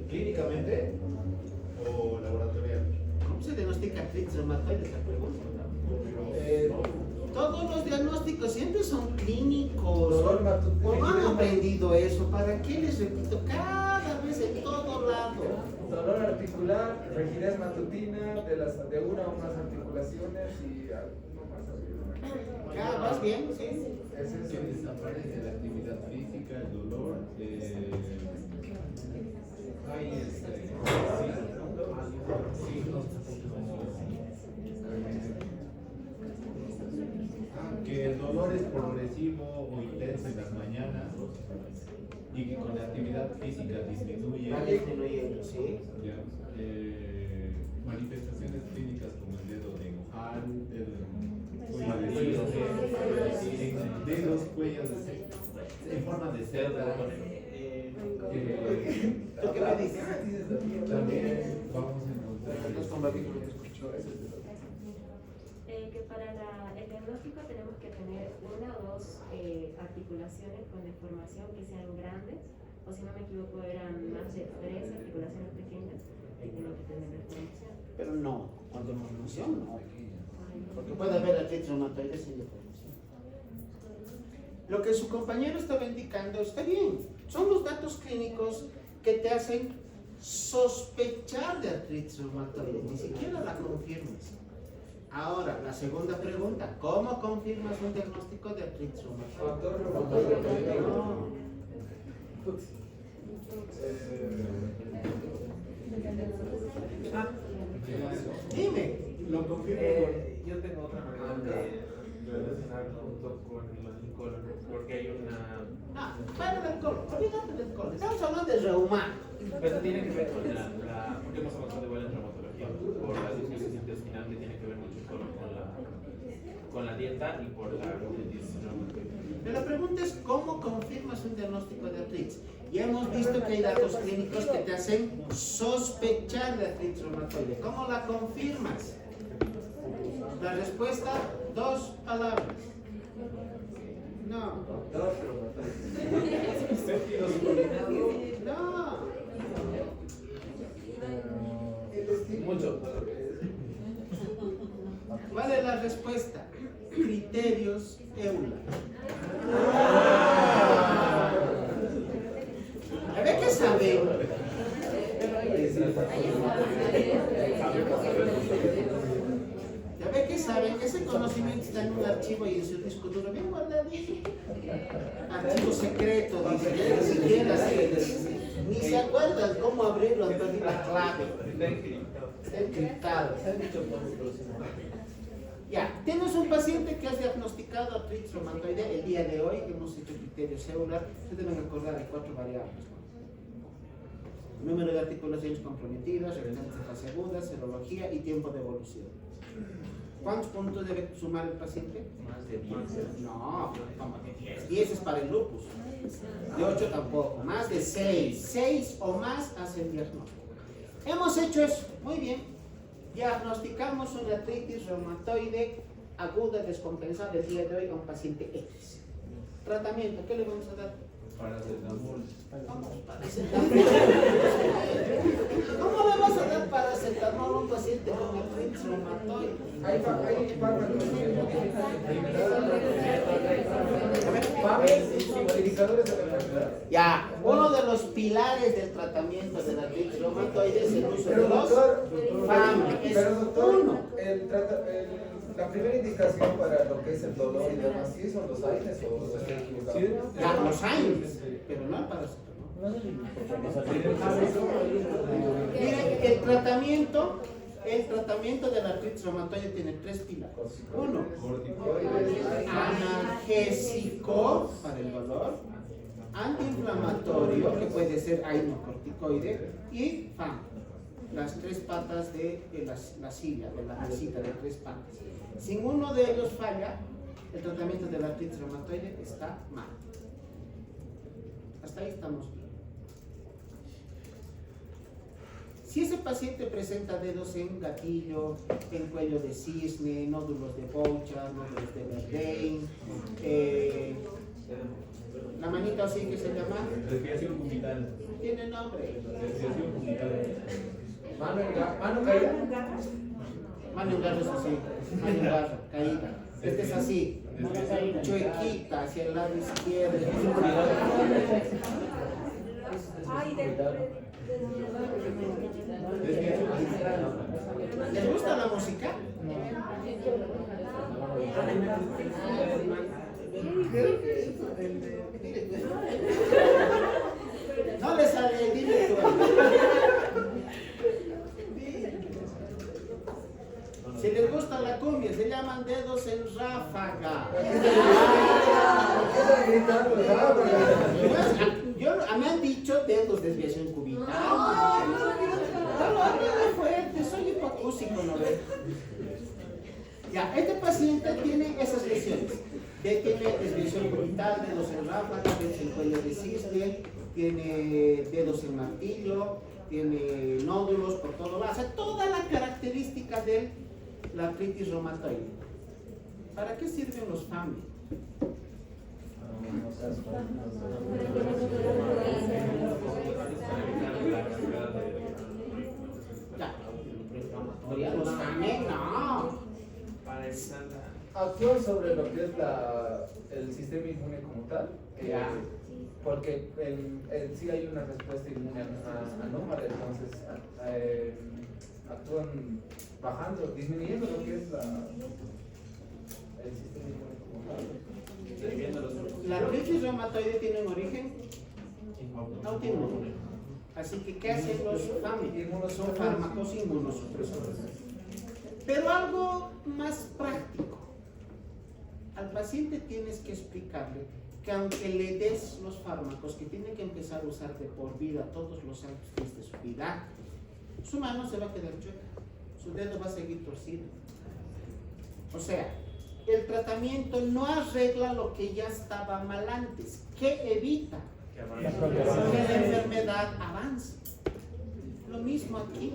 ¿Clínicamente o laboratorial? ¿Cómo se diagnostica artritis reumatoide? Esta pregunta. Todos los diagnósticos siempre son clínicos. Dolor matutino. ¿Cómo han aprendido eso? ¿Para qué les repito cada vez en todo lado? Dolor articular, rigidez matutina de una o más articulaciones y algo más. ¿Vas bien? ¿Sí? Es Que desaparece la actividad física, el dolor. Hay signos que el dolor es progresivo o intenso en las mañanas y que con la actividad física disminuye. Sí. Ya, manifestaciones clínicas como el dedo de Wuhan, dedos, cuellos en forma de cerda. ¿Tú qué me dices? También vamos a encontrar que para el diagnóstico tenemos que tener una o dos articulaciones con deformación que sean grandes, o si no me equivoco eran más de 3 articulaciones pequeñas que tienen que tener deformación. Pero no, con deformación no. Porque puede haber artritis reumatoide sin deformación. Lo que su compañero estaba indicando está bien. Son los datos clínicos que te hacen sospechar de artritis reumatoide, ni siquiera la confirmas. Ahora, la segunda pregunta, ¿cómo confirmas un diagnóstico de artritis reumatoide? Dime. Lo confirmo. Yo tengo otra manera de relacionar trabajar junto con el colon, porque hay una... Para del colon, olvídate del colon. Estamos hablando de reuma. Pero tiene que ver con porque hemos avanzado igual en reumatología, por la disfunción intestinal que tiene que ver mucho con la dieta y por la artritis reumatoide. Pero la pregunta es, ¿cómo confirmas un diagnóstico de artritis? Ya hemos visto que hay datos clínicos que te hacen sospechar de artritis reumatoide. ¿Cómo la confirmas? La respuesta, 2 palabras. No. No. Mucho. ¿Cuál es la respuesta? Criterios EULA. A ver qué sabe. Ya ve que saben que ese conocimiento está en un archivo y en su disco duro bien guardadito. Archivo secreto, dice, ni siquiera ni se acuerdan cómo abrirlo al pedir la clave. Está encriptado. Ya, tienes un paciente que has diagnosticado artritis reumatoide el día de hoy, hemos hecho criterio celular, se deben acordar de 4 variables. Número de articulaciones comprometidas, revelantes de fase aguda, serología y tiempo de evolución. ¿Cuántos puntos debe sumar el paciente? Más de 10. No, como de 10. 10 es para el lupus. De 8 tampoco. Más de 6. 6 o más hacen diagnóstico. Hemos hecho eso. Muy bien. Diagnosticamos una artritis reumatoide aguda descompensada el día de hoy a un paciente X. Tratamiento, ¿qué le vamos a dar? Paracetamol. Vamos, paracetamol. ¿Cómo le vas a dar paracetamol a un paciente con artritis reumatoide? Hay fármacos que modifican indicadores de la enfermedad. Ya, uno de los pilares del tratamiento de la artritis reumatoide es el uso de Pero los FAM. Es pero doctor, uno. la primera indicación para lo que es el dolor y demás, ¿sí son los AINES o estoy equivocado? Ya, los AINES, pero no el paracetamol. Miren, el tratamiento de la artritis reumatoide tiene 3 pilares. Uno, analgésico para el dolor, antiinflamatorio, que puede ser ainocorticoide, y FAM, las 3 patas de la silla, de la mesita de 3 patas. Si uno de ellos falla, el tratamiento de la artritis reumatoide está mal. Hasta ahí estamos bien. Si ese paciente presenta dedos en gatillo, en cuello de cisne, nódulos de Bouchard, nódulos de Verdane, la manita así que se llama, Desviación cubital. tiene nombre. Desviación cubital. Mano caída. Mano en garra es así, mano en garra, caída. Este es así, chuequita hacia el lado izquierdo. ¿Les gusta la música? No le sale, dile tú. Si les gusta la cumbia, se llaman dedos en ráfaga. Me han dicho dedos desviación cubital. No, hablo fuerte, soy hipacúsico, ¿no ves? Ya, este paciente tiene esas lesiones. Tiene desviación cubital, dedos en ráfaga, dedos en cuello de cisne, tiene dedos en martillo, tiene nódulos por todo lado. O sea, toda la característica de la artritis reumatoide. ¿Para qué sirven los FAMI? Ya, los FAMI, no. Para evitar Actúan sobre lo que es el sistema inmune como tal. Ya. Porque sí hay una respuesta inmune anómala, entonces actúan bajando, disminuyendo lo que es el sistema inmune como tal. La artritis reumatoide tiene un origen autoinmune. Así que, ¿qué hacen los FAMI? Son fármacos inmunosupresores. Pero algo más práctico. Al paciente tienes que explicarle que aunque le des los fármacos que tiene que empezar a usar de por vida todos los años de su vida, su mano se va a quedar chueca, su dedo va a seguir torcido. O sea, el tratamiento no arregla lo que ya estaba mal antes, que evita Que que la enfermedad avance. Lo mismo aquí.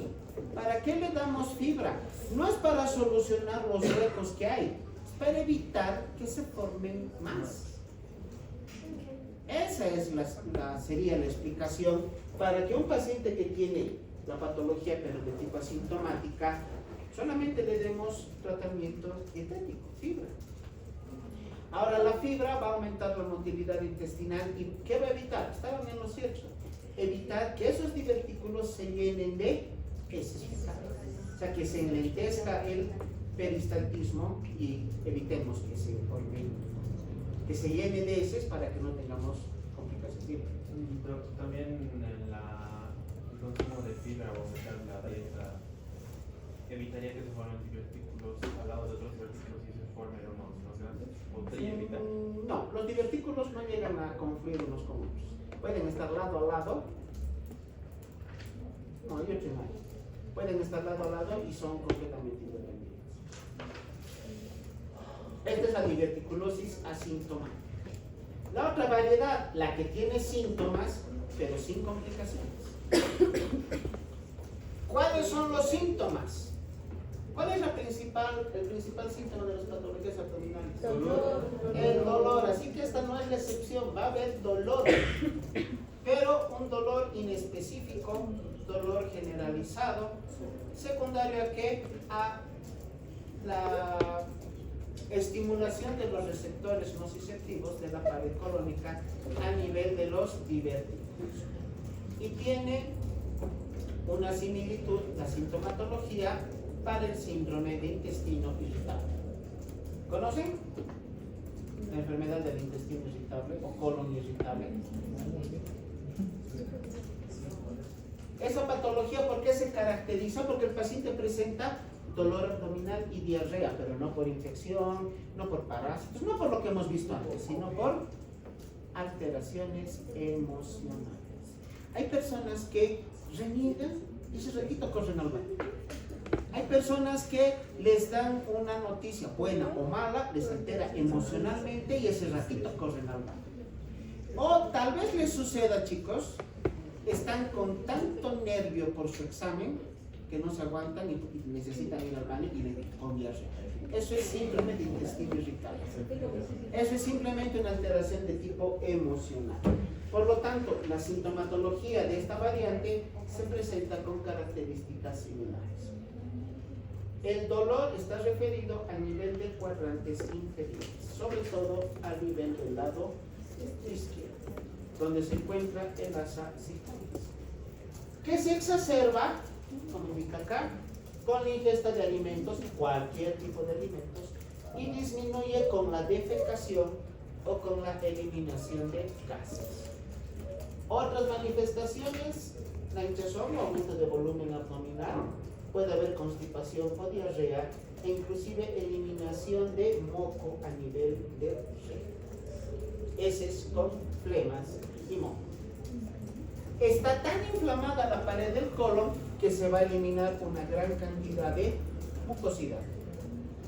¿Para qué le damos fibra? No es para solucionar los huecos que hay, es para evitar que se formen más. Esa es sería la explicación para que un paciente que tiene la patología pero de tipo asintomática, solamente le demos tratamiento dietético, fibra. Ahora la fibra va a aumentar la motilidad intestinal y ¿qué va a evitar? Estaban en lo cierto. Evitar que esos divertículos se llenen de heces fecales. O sea, que se enlentezca el peristaltismo y evitemos que se forme, que se llene de heces para que no tengamos complicaciones. Pero también el consumo de fibra o aumentar la dieta evitaría que se formen divertículos al lado de otros divertículos y se formen unos más grandes. ¿Podría evitar? No, los divertículos no llegan a confluir unos con otros. Pueden estar lado a lado. No, hay otro más. Pueden estar lado a lado y son completamente independientes. Esta es la diverticulosis asintomática. La otra variedad, la que tiene síntomas, pero sin complicaciones. ¿Cuáles son los síntomas? ¿Cuál es el principal síntoma de las patologías abdominales? Dolor. El dolor, así que esta no es la excepción, va a haber dolor, pero un dolor inespecífico, dolor generalizado, secundario a que a la estimulación de los receptores nociceptivos de la pared colónica a nivel de los divertículos. Y tiene una similitud, la sintomatología, para el síndrome de intestino irritable. ¿Conocen? La enfermedad del intestino irritable o colon irritable. Esa patología, ¿por qué se caracteriza? Porque el paciente presenta dolor abdominal y diarrea, pero no por infección, no por parásitos, no por lo que hemos visto antes, sino por alteraciones emocionales. Hay personas que reniegan y ese ratito corren al baño. Hay personas que les dan una noticia buena o mala, les altera emocionalmente y ese ratito corren al baño. O tal vez les suceda, chicos, están con tanto nervio por su examen que no se aguantan y necesitan ir al baño y le convierten. Eso es síndrome de intestino irritable. Eso es simplemente una alteración de tipo emocional. Por lo tanto, la sintomatología de esta variante se presenta con características similares. El dolor está referido a nivel de cuadrantes inferiores, sobre todo a nivel del lado izquierdo, donde se encuentra el asa circunfleja, que se exacerba, como indica acá, con la ingesta de alimentos, cualquier tipo de alimentos, y disminuye con la defecación o con la eliminación de gases. Otras manifestaciones, la hinchazón o aumento de volumen abdominal, puede haber constipación o diarrea e inclusive eliminación de moco a nivel de recto. Heces con flemas y moco. Está tan inflamada la pared del colon que se va a eliminar una gran cantidad de mucosidad.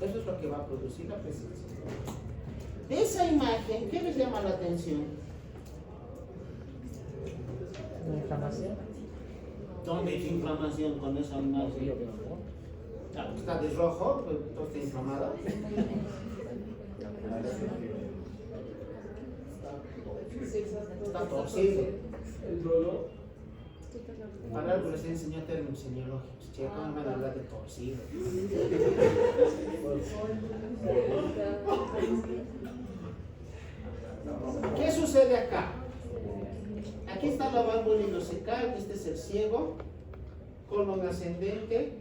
Eso es lo que va a producir la presencia. De esa imagen, ¿qué les llama la atención? ¿La inflamación? ¿Dónde hay inflamación con esa imagen? Está de rojo, todo está inflamado. Está torcido. El dolor. Para algo les enseñó términos semiológicos. Che, ¿cómo me van a hablar de torcido? ¿Qué sucede acá? Aquí está la válvula ileocecal, este es el ciego, colon ascendente,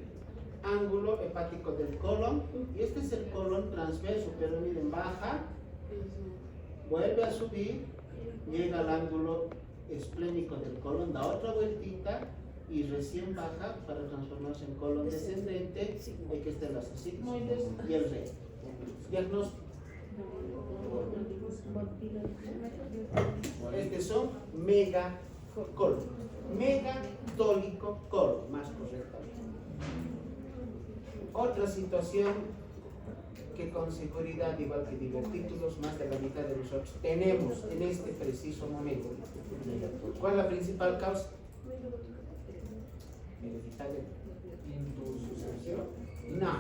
ángulo hepático del colon, y este es el colon transverso, pero miren, baja, vuelve a subir, llega al ángulo esplénico del colon, da otra vueltita y recién baja para transformarse en colon descendente, que estén las sigmoides y el recto. Diagnóstico. Son megacolon. Megatólico colon, más correctamente. Otra situación que con seguridad, igual que divertículos, más de la mitad de nosotros tenemos en este preciso momento. ¿Cuál es la principal causa? Hereditaria. No.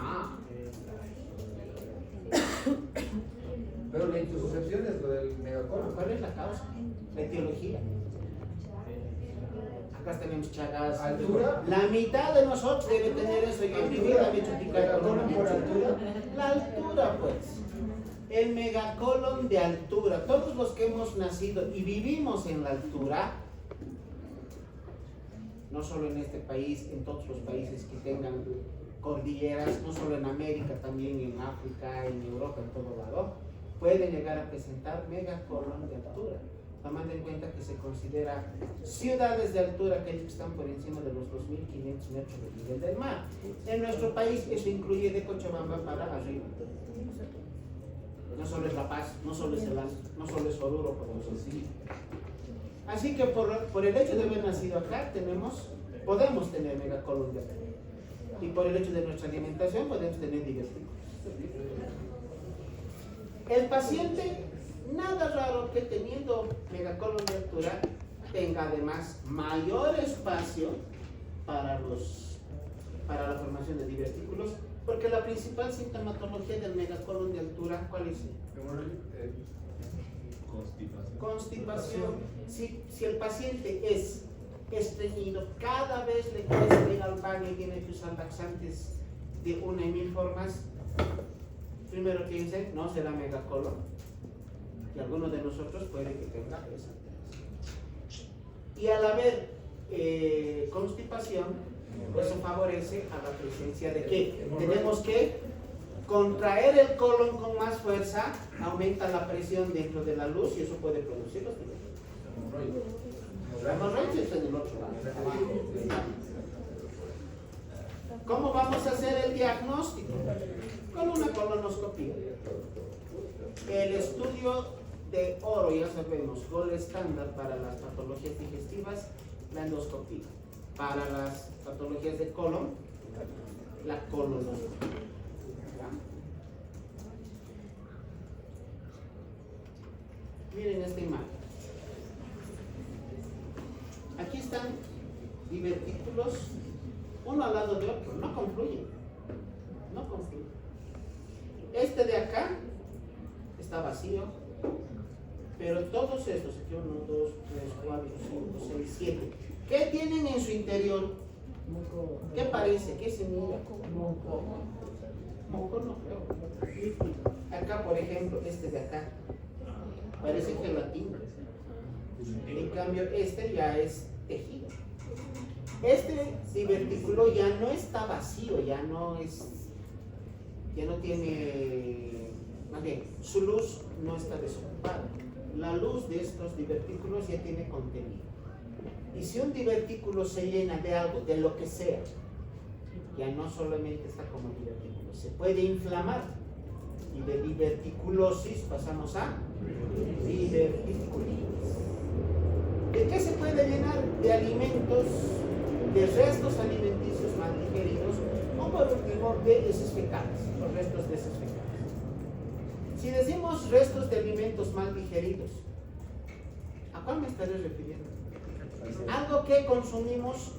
Pero la intususcepción es lo del megacolon. ¿Cuál es la causa? La etiología. Acá tenemos Chagas. ¿Altura? La mitad de nosotros debe tener eso. Yo en mi vida me he hecho picar con una ¿Por altura? La altura, pues. El megacolon de altura. Todos los que hemos nacido y vivimos en la altura, no solo en este país, en todos los países que tengan cordilleras, no solo en América, también en África, en Europa, en todo lado, pueden llegar a presentar megacolon de altura. Tomando en cuenta que se considera ciudades de altura aquellas que están por encima de los 2.500 metros del nivel del mar. En nuestro país eso incluye de Cochabamba para arriba. No solo es La Paz, no solo es el Alto, no solo es Oruro, podemos decir. Así que por el hecho de haber nacido acá, podemos tener megacolon de altura. Y por el hecho de nuestra alimentación podemos tener divertículos. El paciente, nada raro que teniendo megacolon de altura tenga además mayor espacio para la formación de divertículos, porque la principal sintomatología del megacolon de altura, ¿cuál es? Constipación. Si el paciente es estreñido, cada vez le cuesta ir al baño y tiene que usar laxantes de una y mil formas, primero piensen, no será megacolon, y alguno de nosotros puede que tenga esa. Y al haber constipación, eso favorece a la presencia de ¿qué? Tenemos que contraer el colon con más fuerza, aumenta la presión dentro de la luz y eso puede producir los divertículos. La hemorroides está en el otro lado. ¿Cómo vamos a hacer el diagnóstico? Con una colonoscopia. El estudio de oro, ya sabemos, gol estándar para las patologías digestivas, la endoscopia. Para las patologías de colon, la colonoscopia. Miren esta imagen. Aquí están divertículos uno al lado de otro, no confluyen. No confluyen. Este de acá está vacío, pero todos estos, aquí 1, 2, 3, 4, 5, 6, 7, ¿qué tienen en su interior? ¿Qué parece? ¿Qué semilla? Moco no creo. Acá, por ejemplo, este de acá parece gelatina. En cambio, este ya es tejido. Este divertículo ya no está vacío, ya no tiene, más bien, su luz no está desocupada. La luz de estos divertículos ya tiene contenido. Y si un divertículo se llena de algo, de lo que sea, ya no solamente está como divertículo, se puede inflamar. Y de diverticulosis pasamos a diverticulitis. ¿De qué se puede llenar? De alimentos, de restos alimenticios mal digeridos, o por último de heces fecales, los restos de heces fecales. Si decimos restos de alimentos mal digeridos, ¿a cuál me estaré refiriendo? Algo que consumimos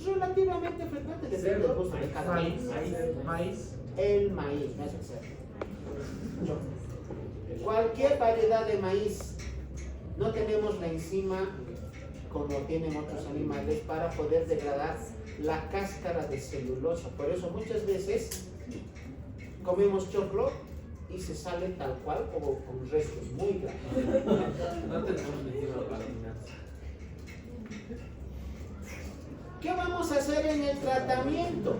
relativamente frecuente, depende del gusto de cada uno. Maíz. El maíz, no es exacto. Cualquier variedad de maíz, no tenemos la enzima como tienen otros animales para poder degradar la cáscara de celulosa. Por eso muchas veces comemos choclo y se sale tal cual o con restos muy grandes. No tenemos metido la página. ¿Qué vamos a hacer en el tratamiento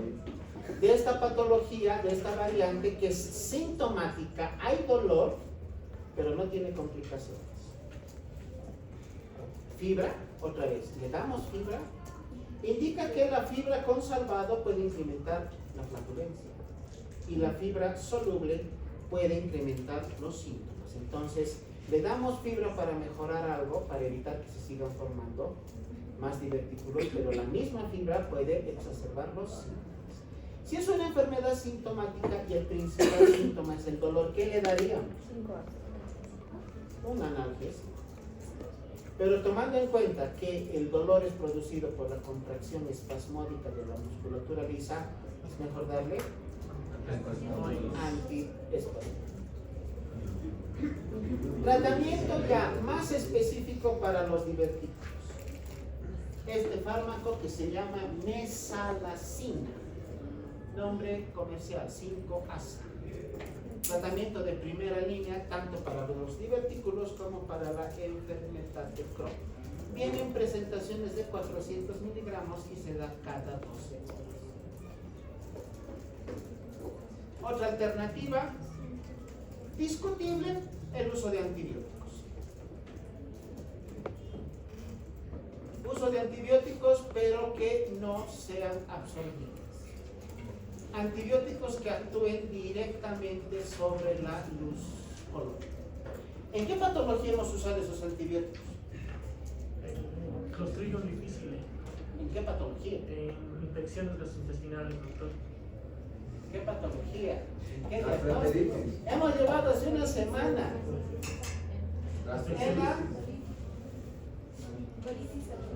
de esta patología, de esta variante que es sintomática? Hay dolor, pero no tiene complicaciones. Fibra, otra vez, le damos fibra, indica que la fibra con salvado puede incrementar la flatulencia y la fibra soluble puede incrementar los síntomas. Entonces, le damos fibra para mejorar algo, para evitar que se sigan formando más divertículos, pero la misma fibra puede exacerbar los síntomas. Si es una enfermedad sintomática y el principal síntoma es el dolor, ¿qué le daríamos? Un analgésico. Pero tomando en cuenta que el dolor es producido por la contracción espasmódica de la musculatura lisa, es mejor darle antiespasmódico. Tratamiento ya más específico para los divertículos. Este fármaco que se llama mesalazina, nombre comercial 5-ASA. Tratamiento de primera línea tanto para los divertículos como para la enfermedad de Crohn. Vienen presentaciones de 400 miligramos y se da cada 12 horas. Otra alternativa discutible, el uso de antibióticos. Uso de antibióticos, pero que no sean absorbidos. Antibióticos que actúen directamente sobre la luz color. ¿En qué patología hemos usado esos antibióticos? Clostridium difficile. ¿En qué patología? Infecciones gastrointestinales, doctor. ¿Qué patología? ¿En qué Gastroferitis. diagnóstico? Hemos llevado hace una semana.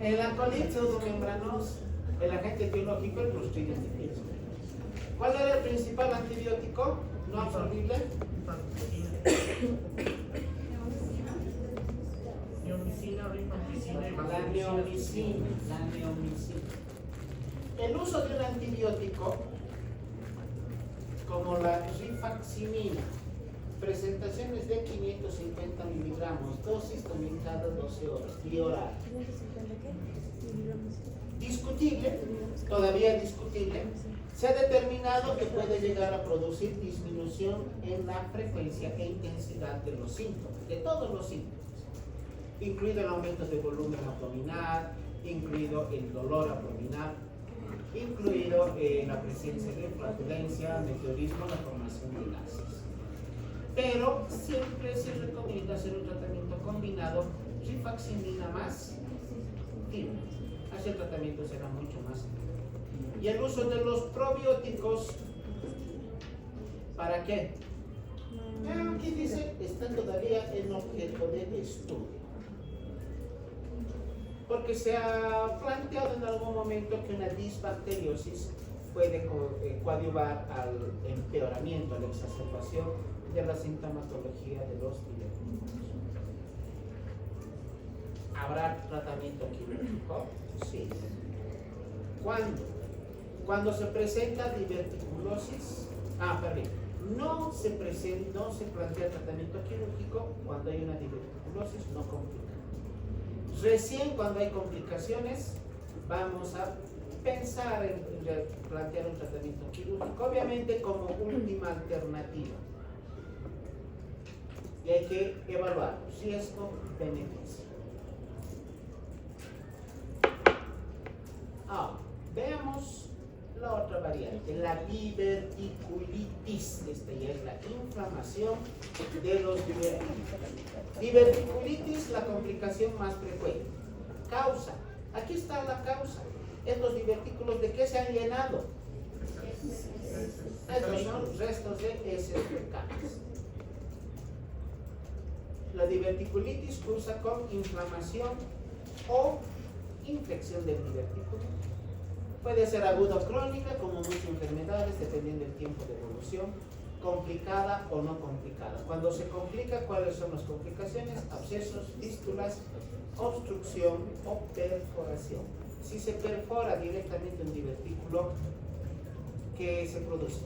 En la colitis pseudomembranosa, el agente biológico, el Clostridium difficile. ¿Cuál era el principal antibiótico no absorbible? Neomicina, rifampicina y La neomicina. El uso de un antibiótico como la rifaximina, presentaciones de 550 miligramos, dosis también cada 12 horas, bioral. Discutible, todavía discutible. Se ha determinado que puede llegar a producir disminución en la frecuencia e intensidad de los síntomas, de todos los síntomas, incluido el aumento de volumen abdominal, incluido el dolor abdominal, incluido la presencia de flatulencia, meteorismo, la formación de gases. Pero siempre se recomienda hacer un tratamiento combinado, rifaximina más fibra. Así el tratamiento será mucho más efectivo. Y el uso de los probióticos, ¿para qué? Aquí dice, está todavía en objeto de estudio. Porque se ha planteado en algún momento que una disbacteriosis puede coadyuvar al empeoramiento, a la exacerbación de la sintomatología de los divertículos. ¿Habrá tratamiento quirúrgico? Sí. ¿Cuándo? Cuando se presenta diverticulosis, no se plantea tratamiento quirúrgico cuando hay una diverticulosis no complicada. Recién cuando hay complicaciones, vamos a pensar en plantear un tratamiento quirúrgico, obviamente como última alternativa. Y hay que evaluar riesgo-beneficio. Veamos la otra variante, la diverticulitis. Esta ya es la inflamación de los divertículos. Diverticulitis, la complicación más frecuente. Causa, aquí está la causa. Estos divertículos, ¿de qué se han llenado? Estos son restos de heces fecales. La diverticulitis cursa con inflamación o infección del divertículo. Puede ser aguda o crónica, como muchas enfermedades, dependiendo del tiempo de evolución, complicada o no complicada. Cuando se complica, ¿cuáles son las complicaciones? Abscesos, fístulas, obstrucción o perforación. Si se perfora directamente un divertículo, ¿qué se produce?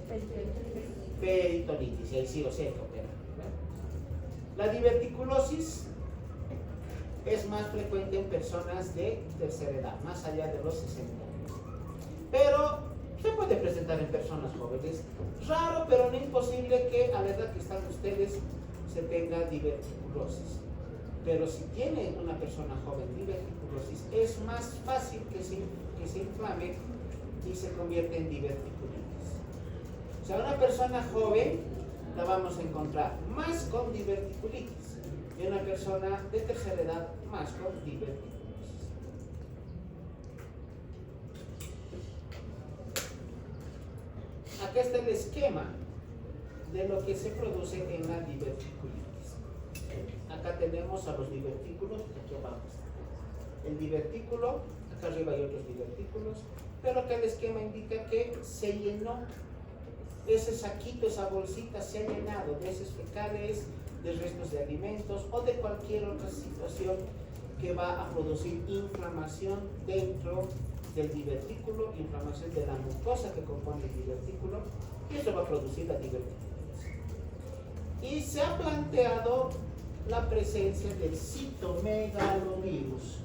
Peritonitis, y ahí sí o se hay que operar. La diverticulosis es más frecuente en personas de tercera edad, más allá de los 60 años. Pero se puede presentar en personas jóvenes. Raro, pero no imposible que a la edad que están ustedes se tenga diverticulosis. Pero si tiene una persona joven diverticulosis, es más fácil que se inflame y se convierte en diverticulitis. O sea, una persona joven la vamos a encontrar más con diverticulitis. Y una persona de tercera edad más con diverticulosis. Acá está el esquema de lo que se produce en la diverticulitis. Acá tenemos a los divertículos, aquí abajo está. El divertículo, acá arriba hay otros divertículos, pero acá el esquema indica que se llenó. Ese saquito, esa bolsita se ha llenado de heces fecales, de restos de alimentos o de cualquier otra situación que va a producir inflamación dentro del divertículo, inflamación de la mucosa que compone el divertículo, y eso va a producir la diverticulitis. Y se ha planteado la presencia del citomegalovirus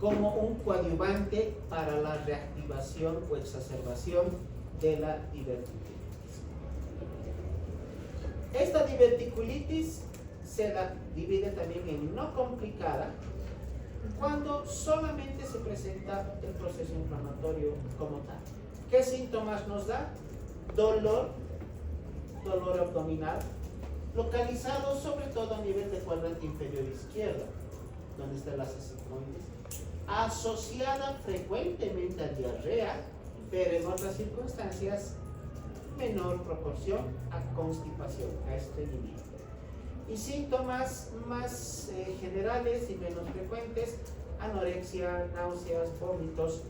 como un coadyuvante para la reactivación o exacerbación de la diverticulitis. Esta diverticulitis se la divide también en no complicada, cuando solamente se presenta el proceso inflamatorio como tal. ¿Qué síntomas nos da? Dolor abdominal, localizado sobre todo a nivel del cuadrante inferior izquierdo, donde está el asa sigmoides, asociada frecuentemente a diarrea, pero en otras circunstancias menor proporción a constipación, a estreñimiento. Y síntomas más generales y menos frecuentes: anorexia, náuseas, vómitos,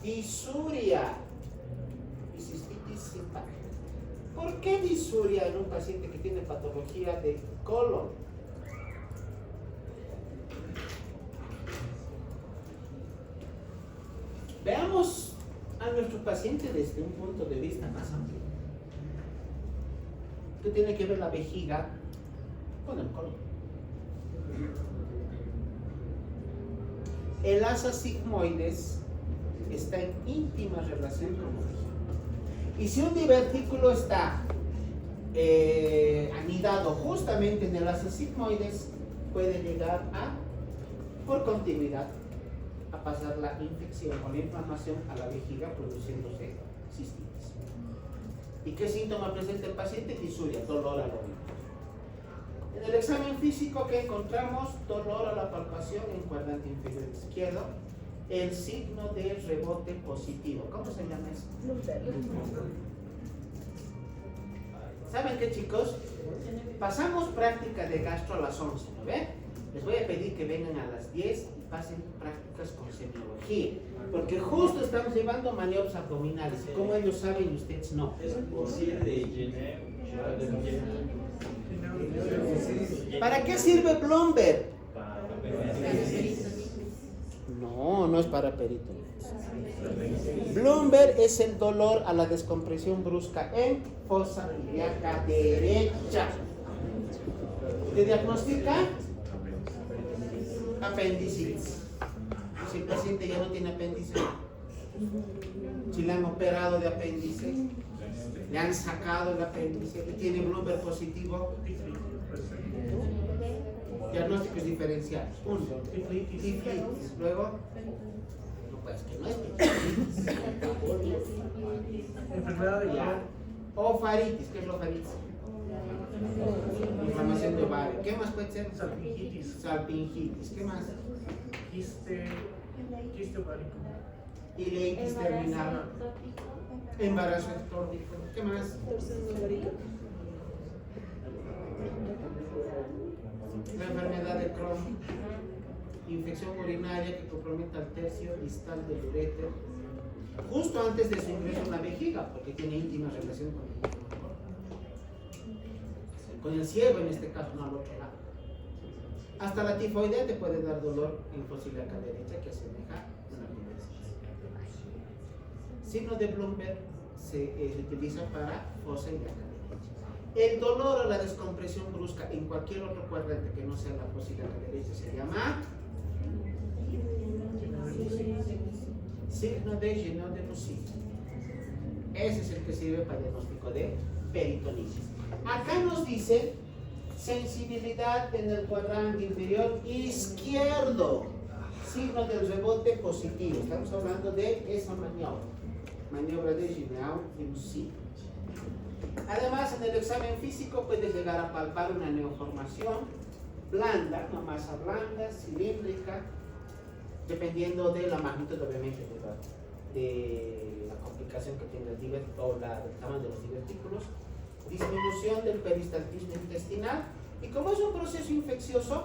disuria y cistitis simpática. ¿Por qué disuria en un paciente que tiene patología de colon? Veamos a nuestro paciente desde un punto de vista más amplio. ¿Qué tiene que ver la vejiga con el colon? El asa sigmoides está en íntima relación con la vejiga. Y si un divertículo está anidado justamente en el asa sigmoides, puede llegar a, por continuidad, a pasar la infección o la inflamación a la vejiga, produciéndose cistitis. ¿Y qué síntoma presenta el paciente? Disuria, dolor al oído. En el examen físico que encontramos, dolor a la palpación en cuadrante inferior izquierdo, el signo de rebote positivo. ¿Cómo se llama eso? ¿Saben qué, chicos? Pasamos práctica de gastro a las 11, ¿no ven? Les voy a pedir que vengan a las 10 y pasen prácticas con semiología, porque justo estamos llevando maniobras abdominales, y como ellos saben y ustedes no. ¿Para qué sirve Blomberg? No es para peritonitis. Blomberg es el dolor a la descompresión brusca en fosa ilíaca derecha. ¿Te diagnostica? Apendicitis. Si el paciente ya no tiene apéndice, si le han operado de apéndice, le han sacado el apéndice y tiene Blomberg positivo, diagnósticos diferenciales. Uno, tiflitis. Luego, no, pues que no es tiflitis. Enfermedad de Ya. Ofaritis. ¿Qué es la ofaritis? Inflamación de ovario. ¿Qué más puede ser? salpingitis, Salpingitis. ¿Qué más? quiste ovárico, Ileitis terminal. Embarazo ectópico. ¿Qué más? La enfermedad de Crohn. Infección urinaria que compromete al tercio distal del uréter justo antes de su ingreso en la vejiga, porque tiene íntima relación con el ciego en este caso, no al otro lado. Hasta la tifoidea te puede dar dolor en fosa ilíaca derecha que asemeja una apendicitis. Signo de Blomberg se utiliza para fosa ilíaca derecha. El dolor o la descompresión brusca en cualquier otro cuadrante que no sea la fosa ilíaca derecha se llama signo de Genot de Bussy. Ese es el que sirve para el diagnóstico de peritonitis. Acá nos dice sensibilidad en el cuadrante inferior izquierdo, signo del rebote positivo. Estamos hablando de esa maniobra de Genot de Bussy. Además, en el examen físico puedes llegar a palpar una neoformación blanda, una masa blanda, cilíndrica, dependiendo de la magnitud, obviamente, de la complicación que tiene el del tamaño de los divertículos, disminución del peristaltismo intestinal, y como es un proceso infeccioso,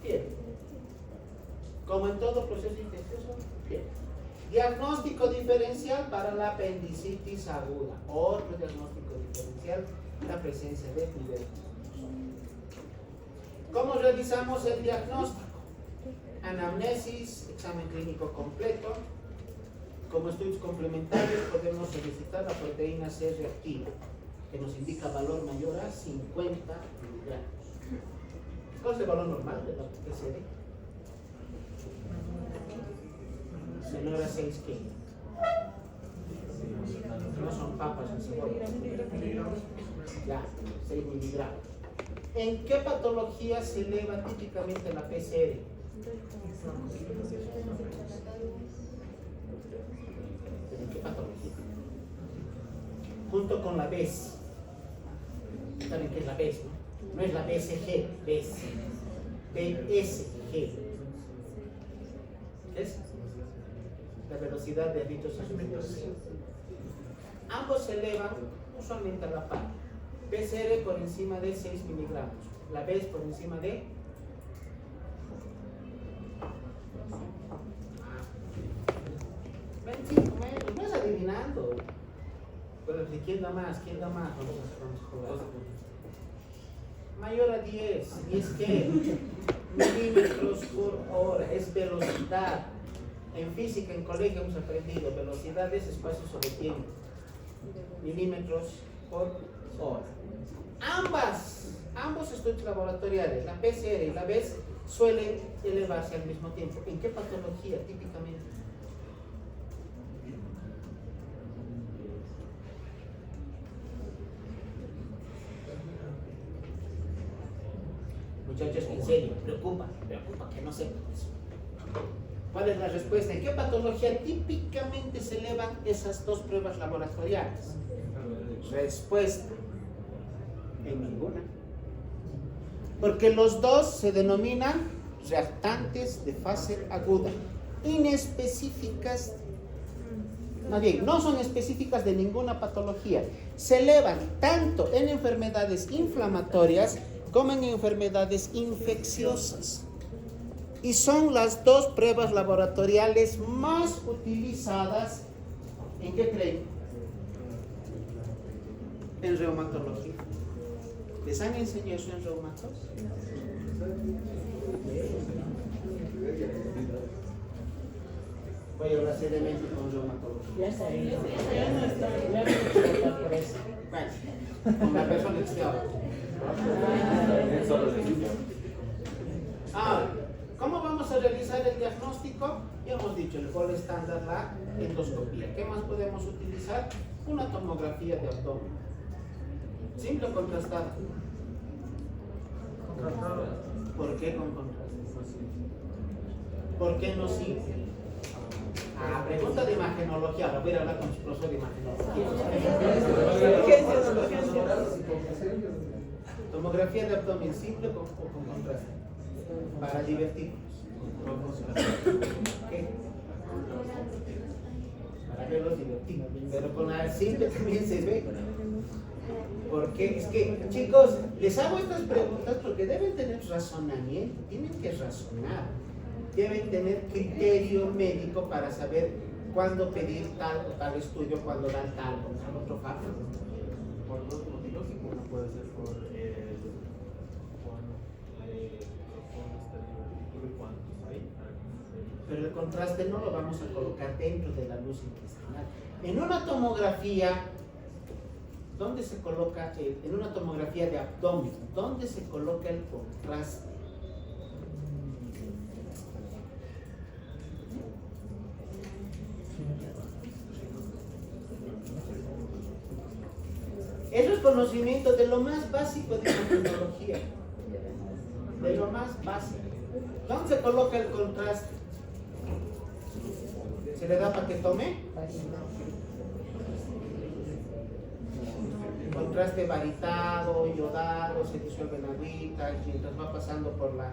fiebre. Como en todo proceso infeccioso, fiebre. Diagnóstico diferencial para la apendicitis aguda. Otro diagnóstico diferencial, la presencia de divertículos. ¿Cómo realizamos el diagnóstico? Anamnesis, examen clínico completo. Como estudios complementarios podemos solicitar la proteína C reactiva, que nos indica valor mayor a 50 miligramos. ¿Cuál es el valor normal de la PCR? Menor a 6 kilos. No son papas en cebolla. Ya, 6 miligramos. ¿En qué patología se eleva típicamente la PCR? ¿En qué patología? Junto con la BES. ¿Saben qué es la BES? No es la BSG, BES. BSG. ¿Qué es? La velocidad de eritrocitosis. Ambos se elevan usualmente a la par. PCR por encima de 6 miligramos. La BES por encima de... No es adivinando. Pero ¿quién da más? ¿Quién da más? Mayor a 10. ¿Y es que? Milímetros por hora. Es velocidad. En física, en colegio hemos aprendido. Velocidad es espacio sobre tiempo. Milímetros por hora. Ambos estudios laboratoriales, la PCR y la BES, suelen elevarse al mismo tiempo. ¿En qué patología típicamente? Muchachos, en serio, preocupa que no sepan eso. ¿Cuál es la respuesta? ¿En qué patología típicamente se elevan esas dos pruebas laboratoriales? Respuesta: en ninguna. Porque los dos se denominan reactantes de fase aguda, inespecíficas, más bien, no son específicas de ninguna patología. Se elevan tanto en enfermedades inflamatorias como en enfermedades infecciosas. Y son las dos pruebas laboratoriales más utilizadas. ¿En qué creen? En reumatología. ¿Les han enseñado eso en reumatos? Voy a hablar seriamente con reumatología. Bueno, con la persona que esté ahora. Ahora, ¿cómo vamos a realizar el diagnóstico? Ya hemos dicho, el gol estándar, la endoscopía. ¿Qué más podemos utilizar? Una tomografía de abdomen. ¿Simple o contrastada? ¿Por qué con contraste? ¿Por qué no simple? Pregunta de imagenología. Ahora voy a hablar con su profesor de imagenología. Tomografía de abdomen, ¿simple o con contraste? Para divertirnos. ¿Qué? Para verlos divertidos. Pero con la simple también se ve. Porque es que, chicos, les hago estas preguntas porque deben tener razonamiento, tienen que razonar, deben tener criterio médico para saber cuándo pedir tal o tal estudio, cuándo dar tal o tal otro fármaco. Por dos motivos, uno puede ser por Pero el contraste no lo vamos a colocar dentro de la luz intestinal. En una tomografía, ¿dónde se coloca? En una tomografía de abdomen, ¿dónde se coloca el contraste? Es el conocimiento de lo más básico de la tecnología. De lo más básico. ¿Dónde se coloca el contraste? ¿Se le da para que tome? contraste varitado, yodado, se disuelve en agüita, mientras va pasando por la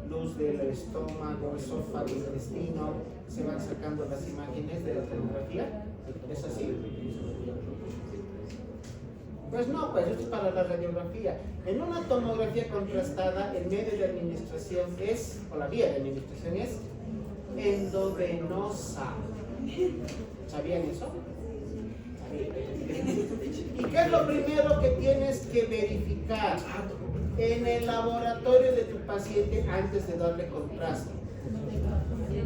luz del estómago, esófago, intestino, se van sacando las imágenes de la tomografía. ¿Es así? Pues no, pues esto es para la radiografía. En una tomografía contrastada, el medio de administración es, o la vía de administración es endovenosa. ¿Sabían eso? ¿Y qué es lo primero que tienes que verificar en el laboratorio de tu paciente antes de darle contraste?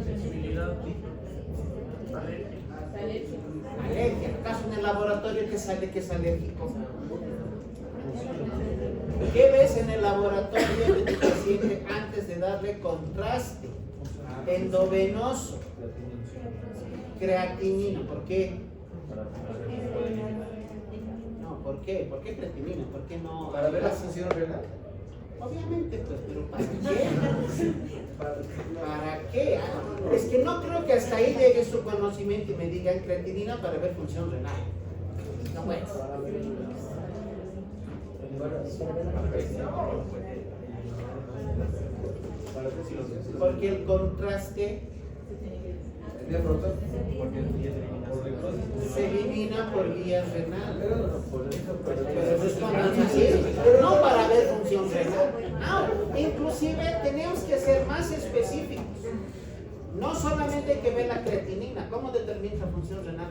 Sensibilidad. Alergia. ¿Acaso en el laboratorio que sale que es alérgico? ¿Qué ves en el laboratorio de tu paciente antes de darle contraste? Endovenoso. Creatinina. ¿Por qué? No, ¿por qué? ¿Por qué creatinina? ¿Por qué no? Para ver la función renal. Obviamente, pues, pero ¿para qué? ¿Para qué? Ah, es que no creo que hasta ahí llegue su conocimiento y me digan creatinina para ver función renal. No puedes. Porque el contraste se elimina por vía renal. Pero respondan así, no para ver función renal. No, inclusive tenemos que ser más específicos. No solamente hay que ver la creatinina. ¿Cómo determina la función renal?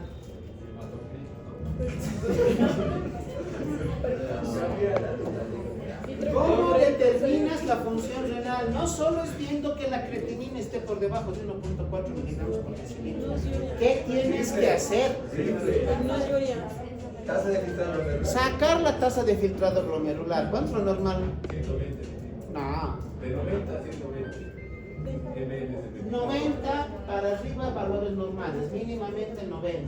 ¿Cómo determinas la función renal? No solo es viendo que la creatinina esté por debajo de 1.4 miligramos por decilitro. ¿Qué tienes que hacer? Tasa de filtrado glomerular. Sacar la tasa de filtrado glomerular. ¿Cuánto es lo normal? 120. No. De 90 a 120. ml. 90 para arriba valores normales, mínimamente 90.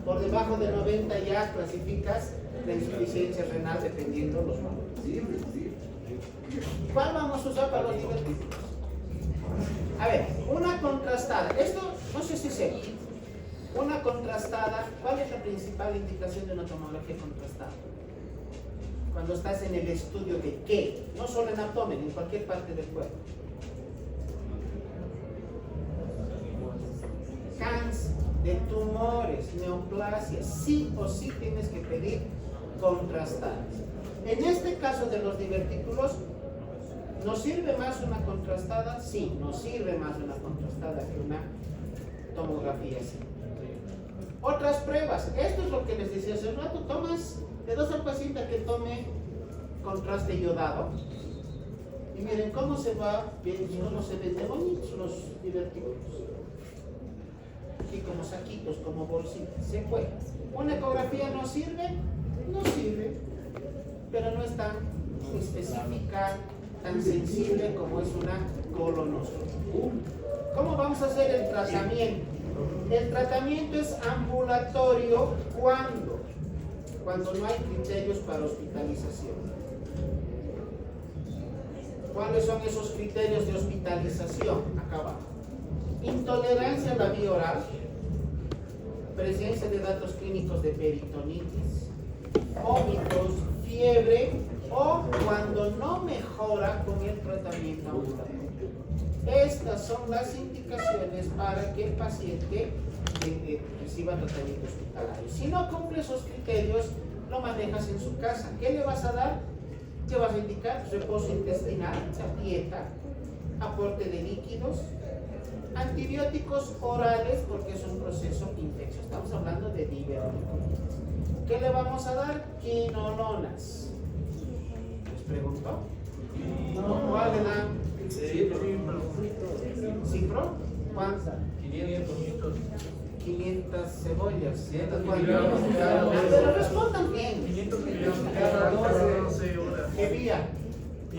Por debajo de 90 ya clasificas la insuficiencia renal dependiendo los valores. ¿Cuál vamos a usar para los divertículos? A ver, una contrastada. Esto no sé si sé. Una contrastada, ¿cuál es la principal indicación de una tomografía contrastada? Cuando estás en el estudio de qué, no solo en abdomen, en cualquier parte del cuerpo. Cáncer, de tumores, neoplasias, sí o sí tienes que pedir contrastadas. En este caso de los divertículos, ¿nos sirve más una contrastada? Sí, nos sirve más una contrastada que una tomografía. Sí. Otras pruebas, esto es lo que les decía hace un rato, le das al paciente a que tome contraste yodado y miren cómo se ven de bonitos los divertículos. Aquí como saquitos, como bolsitas, se juega. ¿Una ecografía no sirve? No sirve, pero no es tan específica, tan sensible como es una colonoscopia. ¿Cómo vamos a hacer el tratamiento? El tratamiento es ambulatorio cuando no hay criterios para hospitalización. ¿Cuáles son esos criterios de hospitalización? Acá abajo. Intolerancia a la vía oral, presencia de datos clínicos de peritonitis, vómitos, fiebre o cuando no mejora con el tratamiento ambulatorio. Estas son las indicaciones para que el paciente reciba tratamiento hospitalario. Si no cumple esos criterios, lo manejas en su casa. ¿Qué le vas a dar? ¿Qué vas a indicar? Reposo intestinal, dieta, aporte de líquidos, antibióticos orales porque es un proceso infeccioso. Estamos hablando de diverticulitis. ¿Qué le vamos a dar? Quinolonas. ¿Les preguntó? ¿Cuál le dan? ¿Cipro? ¿Cuántas? 500 cebollas. 500 ¿Cuánto? miligramos cada Ah, uno. pero respondan bien. 500 miligramos Cada 12 horas. ¿Qué vía?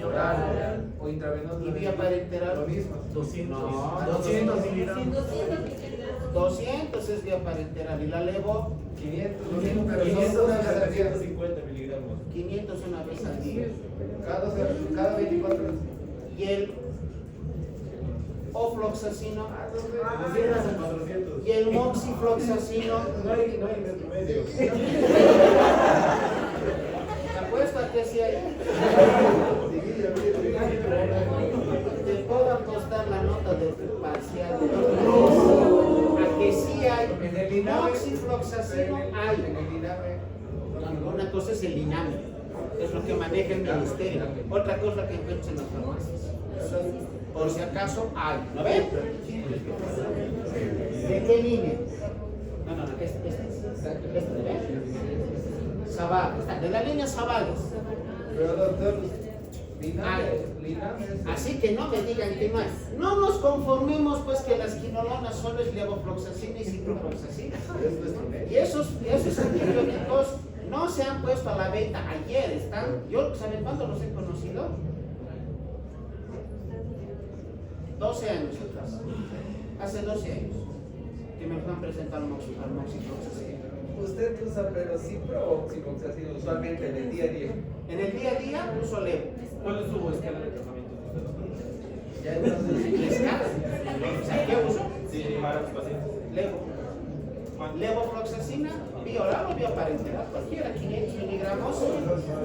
Oral o intravenoso. ¿Y vía parenteral? Lo mismo. 200. No, 200 miligramos. 200 es vía parenteral. ¿Y la levo? 500, lo mismo, pero son una vez al día. 150 miligramos. 500 una vez al día. Cada 24 horas. Y el ofloxacino y el moxifloxacino. No hay intermedio. sea de otro. A que sí hay En el INAME. moxifloxacino, En hay. el INAME. Una cosa es el INAME, es lo que maneja el ministerio. Otra cosa que encuentras en las farmacias. Por si acaso hay. ¿Lo ven? ¿De qué línea? No, este. ¿Ven? Zaval, de la línea Zavales. Pero doctor, INAME es- Así que no me digan que no hay. No nos conformemos pues que las quinolonas solo es levofloxacina y ciprofloxacina. Y esos antibióticos no se han puesto a la venta ayer, están. ¿Saben cuándo los he conocido? 12 años atrás. Hace 12 años que me han presentado al moxifloxacina. ¿Usted usa Cipro o oxifloxacino usualmente en el día a día? En el día a día uso levo. ¿Cuál es su escala de tratamiento de usted? Ya entonces, Escala. O sea, ¿qué uso? Sí, para los pacientes. Levo. Levofloxacina, bioral o bioparenteral, cualquiera, 500 miligramos.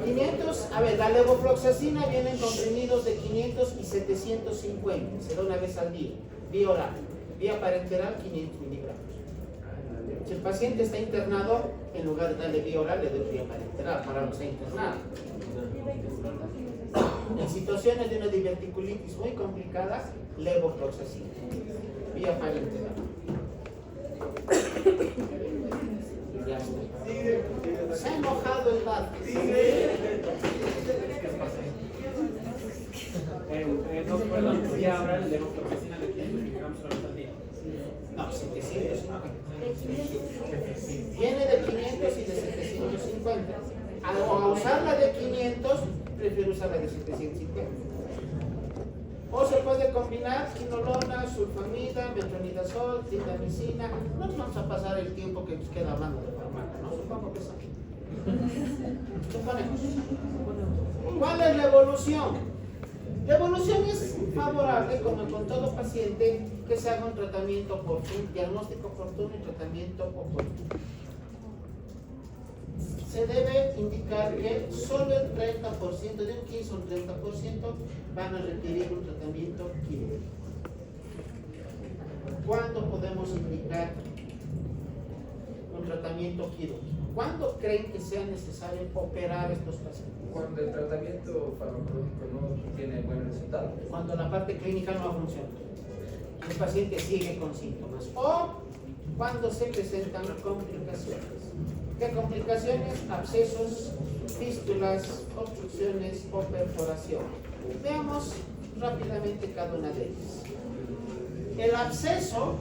500, a ver, la levofloxacina viene en comprimidos de 500 y 750, se da una vez al día. Bioral, bioparenteral, 500 miligramos. Si el paciente está internado, en lugar de darle bioral, le doy bioparenteral para no ser internado. En situaciones de una diverticulitis muy complicada, levofloxacina, bioparenteral. Ya está. Se ha enojado el dato. Perdón, ya habrá el levofloxacina de 500 miligramos al día. No, 750. Viene de 500 y de 750. A usarla de 500, prefiero usarla de 750. O se puede combinar quinolona, sulfamida, metronidazol, clindamicina. No nos vamos a pasar el tiempo que nos queda hablando de farmacia, ¿no? Supongo que sí. Suponemos. ¿Cuál es la evolución? La evolución es favorable, como con todo paciente, que se haga un tratamiento oportuno, diagnóstico oportuno y tratamiento oportuno. Se debe indicar que solo el 30%, de un 15 o un 30%, van a requerir un tratamiento quirúrgico. ¿Cuándo podemos indicar un tratamiento quirúrgico? ¿Cuándo creen que sea necesario operar a estos pacientes? cuando el tratamiento farmacológico no tiene buen resultado. Cuando la parte clínica no funciona. El paciente sigue con síntomas. O cuando se presentan complicaciones. ¿Qué complicaciones? Abscesos, fístulas, obstrucciones o perforación. Veamos rápidamente cada una de ellas. El absceso,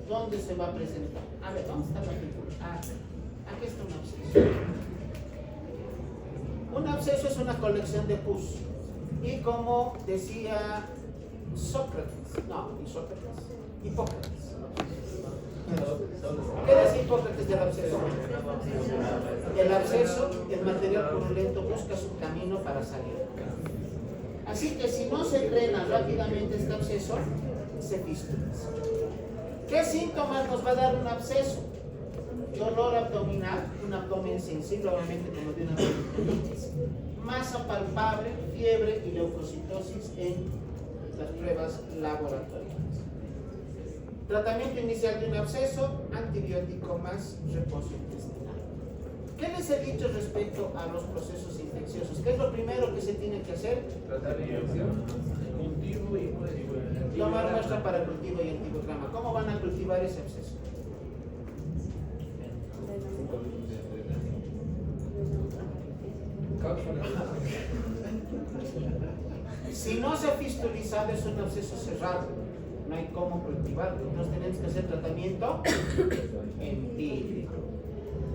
¿dónde se va a presentar? A ver, ¿dónde está la figura? Aquí está un absceso. Un absceso es una colección de pus. Y como decía Hipócrates. ¿Qué decía Hipócrates del absceso? El absceso, el material purulento, busca su camino para salir. Así que si no se drena rápidamente este absceso, se fístulas. ¿Qué síntomas nos va a dar un absceso? Dolor abdominal, un abdomen sensible, obviamente como de una peritonitis, masa palpable, fiebre y leucocitosis en las pruebas laboratoriales. Tratamiento inicial de un absceso, antibiótico más reposo intestinal. ¿Qué les he dicho respecto a los procesos infecciosos? ¿Qué es lo primero que se tiene que hacer? Tratar de infección. Cultivo y Tomar muestra para cultivo y antibiograma. ¿Cómo van a cultivar ese absceso? Si no se ha fistulizado, es un absceso cerrado. No hay cómo cultivarlo. Entonces tenemos que hacer tratamiento empírico.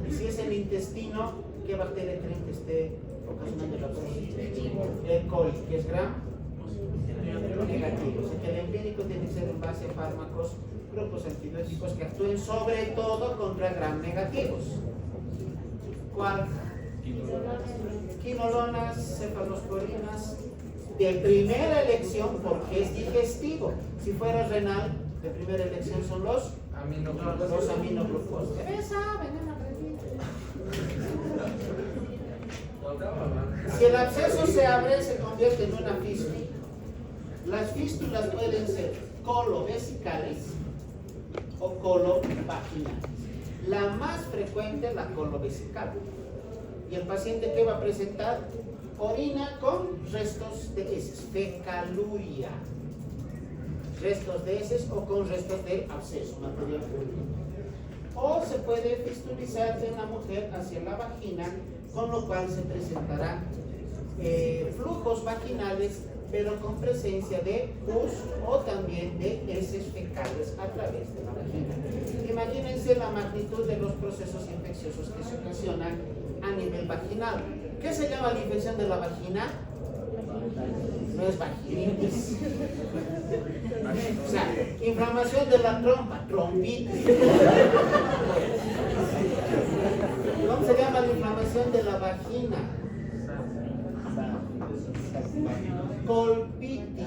Y si es el intestino, ¿qué bacteria creen que esté ocasionando el absceso? El coli, que es gram negativo. O sea que el empírico tiene que ser en base a fármacos, grupos antibióticos que actúen sobre todo contra gram negativos. ¿Cuál? Quinolonas, cefalosporinas, de primera elección porque es digestivo. Si fuera renal, de primera elección son los aminoglucosas. ¿Qué saben? Si el absceso se abre, se convierte en una fístula. Las fístulas pueden ser colovesicales o colovaginales. La más frecuente es la colovesical. Y el paciente que va a presentar orina con restos de heces, fecaluria, restos de heces o con restos de absceso, material fluido. O se puede fistulizar en la mujer hacia la vagina, con lo cual se presentarán flujos vaginales, pero con presencia de pus o también de heces fecales a través de la vagina. Imagínense la magnitud de los procesos infecciosos que se ocasionan a nivel vaginal. ¿Qué se llama la infección de la vagina? No es vaginitis. O sea, inflamación de la trompa, trompitis. ¿Cómo se llama la inflamación de la vagina? Colpitis.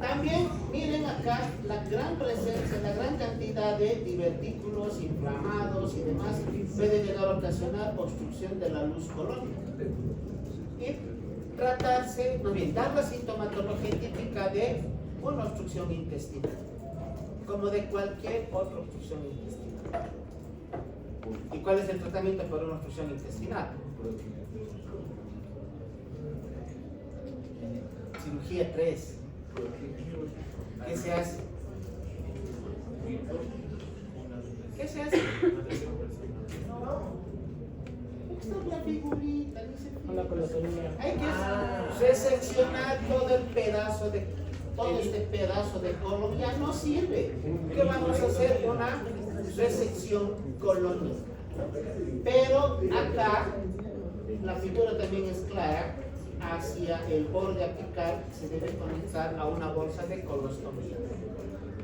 También miren acá la gran presencia, la gran cantidad de divertículos inflamados y demás puede llegar a ocasionar obstrucción de la luz colónica. Y tratarse, no bien, dar la sintomatología típica de una obstrucción intestinal, como de cualquier otra obstrucción intestinal. ¿Y cuál es el tratamiento para una obstrucción intestinal? Cirugía 3. ¿Qué se hace? ¿Qué se hace? Esta es la figurita, hay que reseccionar todo este pedazo de colon, ya no sirve. ¿Qué vamos a hacer? Una resección colónica. Pero acá la figura también es clara. Hacia el borde apical se debe conectar a una bolsa de colostomía.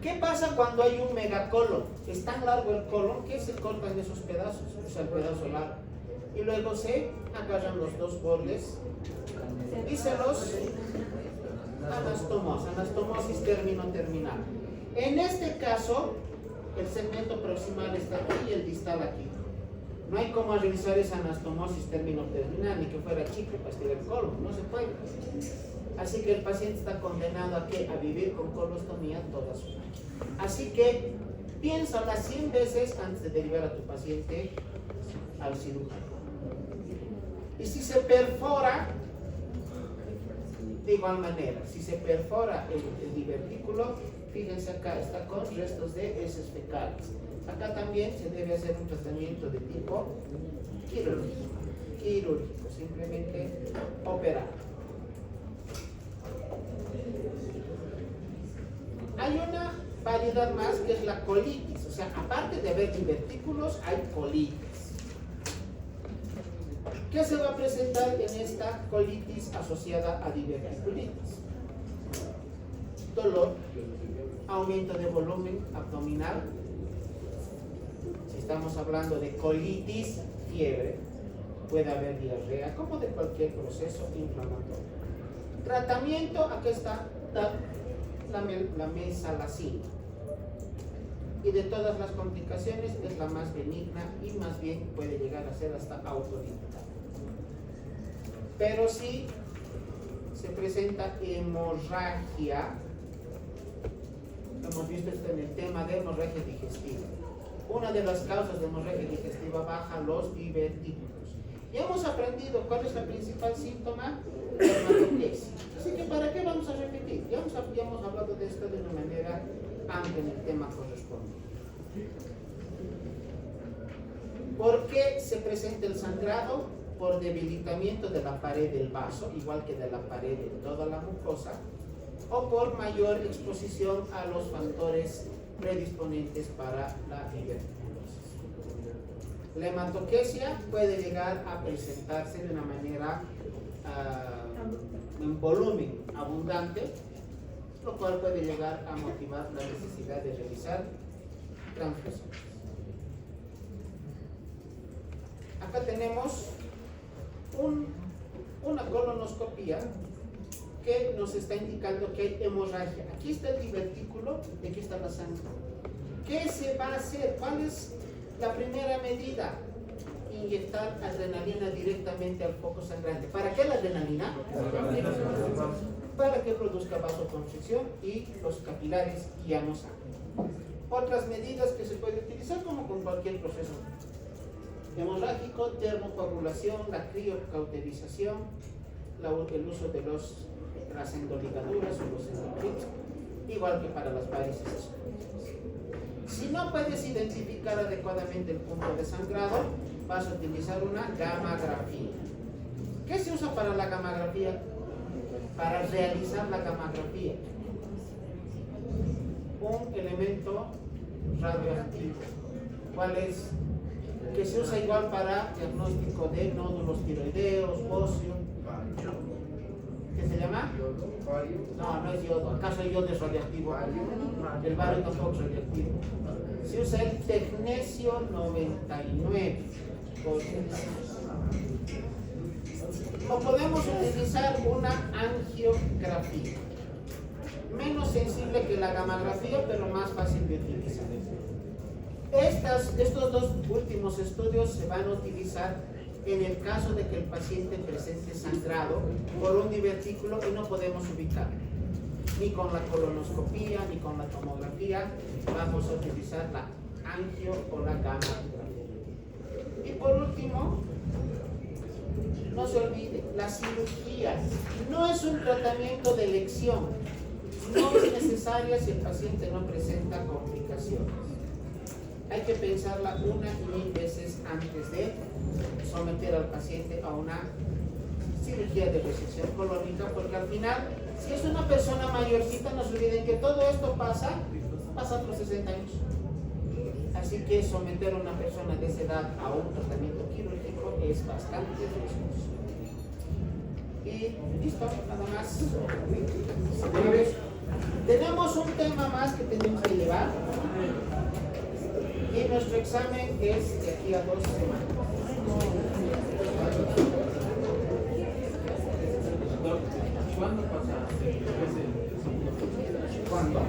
¿Qué pasa cuando hay un megacolon? Es tan largo el colon que se cortan esos pedazos, o sea, el pedazo largo. Y luego se agarran los dos bordes y se los anastomosis término-terminal. En este caso, el segmento proximal está aquí y el distal aquí. No hay cómo realizar esa anastomosis término-terminal, ni que fuera chicle para estirar el colon, no se puede. Así que el paciente está condenado a ¿qué? A vivir con colostomía toda su vida. Así que piénsala 100 veces antes de derivar a tu paciente al cirujano. Y si se perfora, de igual manera, si se perfora el divertículo, fíjense acá, está con restos de heces fecales. Acá también se debe hacer un tratamiento de tipo quirúrgico, simplemente operar. Hay una variedad más que es la colitis, o sea, aparte de haber divertículos, hay colitis. ¿Qué se va a presentar en esta colitis asociada a diverticulitis? Dolor, aumento de volumen abdominal. Si estamos hablando de colitis, fiebre, puede haber diarrea, como de cualquier proceso inflamatorio. Tratamiento, aquí está la mesalazina. Y de todas las complicaciones es la más benigna y más bien puede llegar a ser hasta autolimitada. Pero si se presenta hemorragia, hemos visto esto en el tema de hemorragia digestiva. Una de las causas de hemorragia digestiva baja los divertículos. Y hemos aprendido cuál es el principal síntoma, la hematoquesia. Así que ¿para qué vamos a repetir? Ya hemos hablado de esto de una manera amplia en el tema correspondiente. ¿Por qué se presenta el sangrado? Por debilitamiento de la pared del vaso, igual que de la pared de toda la mucosa, o por mayor exposición a los factores predisponentes para la diverticulosis. La hematoquesia puede llegar a presentarse de una manera en volumen abundante, lo cual puede llegar a motivar la necesidad de realizar transfusiones. Acá tenemos una colonoscopía que nos está indicando que hay hemorragia. Aquí está el divertículo y aquí está la sangre. ¿Qué se va a hacer? ¿Cuál es la primera medida? inyectar adrenalina directamente al foco sangrante. ¿Para qué la adrenalina? Para que produzca vasoconstricción y los capilares ya no sangren. Otras medidas que se pueden utilizar como con cualquier proceso hemorrágico: termocoagulación, la criocauterización, el uso de las endoligaduras o los endoclins, igual que para las varices. Si no puedes identificar adecuadamente el punto de sangrado, vas a utilizar una gamografía. ¿Qué se usa para la gamografía? Para realizar la gamografía, un elemento radioactivo. ¿Cuál es? Que se usa igual para diagnóstico de nódulos tiroideos, óseos. ¿Qué se llama? No, no es yodo. ¿Acaso el yodo es radioactivo? El bario tampoco es radioactivo. Se usa el tecnesio 99. O podemos utilizar una angiografía, menos sensible que la gamografía, pero más fácil de utilizar. Estos dos últimos estudios se van a utilizar en el caso de que el paciente presente sangrado por un divertículo y no podemos ubicarlo. Ni con la colonoscopía, ni con la tomografía vamos a utilizar la angio o la gamografía. Y por último, no se olvide, la cirugía no es un tratamiento de elección, no es necesaria si el paciente no presenta complicaciones. Hay que pensarla 1 y 1000 veces antes de someter al paciente a una cirugía de resección colónica, porque al final, si es una persona mayorcita, no se olviden que todo esto pasa a los 60 años. Así que someter a una persona de esa edad a un tratamiento quirúrgico es bastante riesgoso. Y listo, nada más. Señores, tenemos un tema más que tenemos que llevar. Y nuestro examen es de aquí a 2 semanas. ¿Cuándo pasa? ¿Cuándo?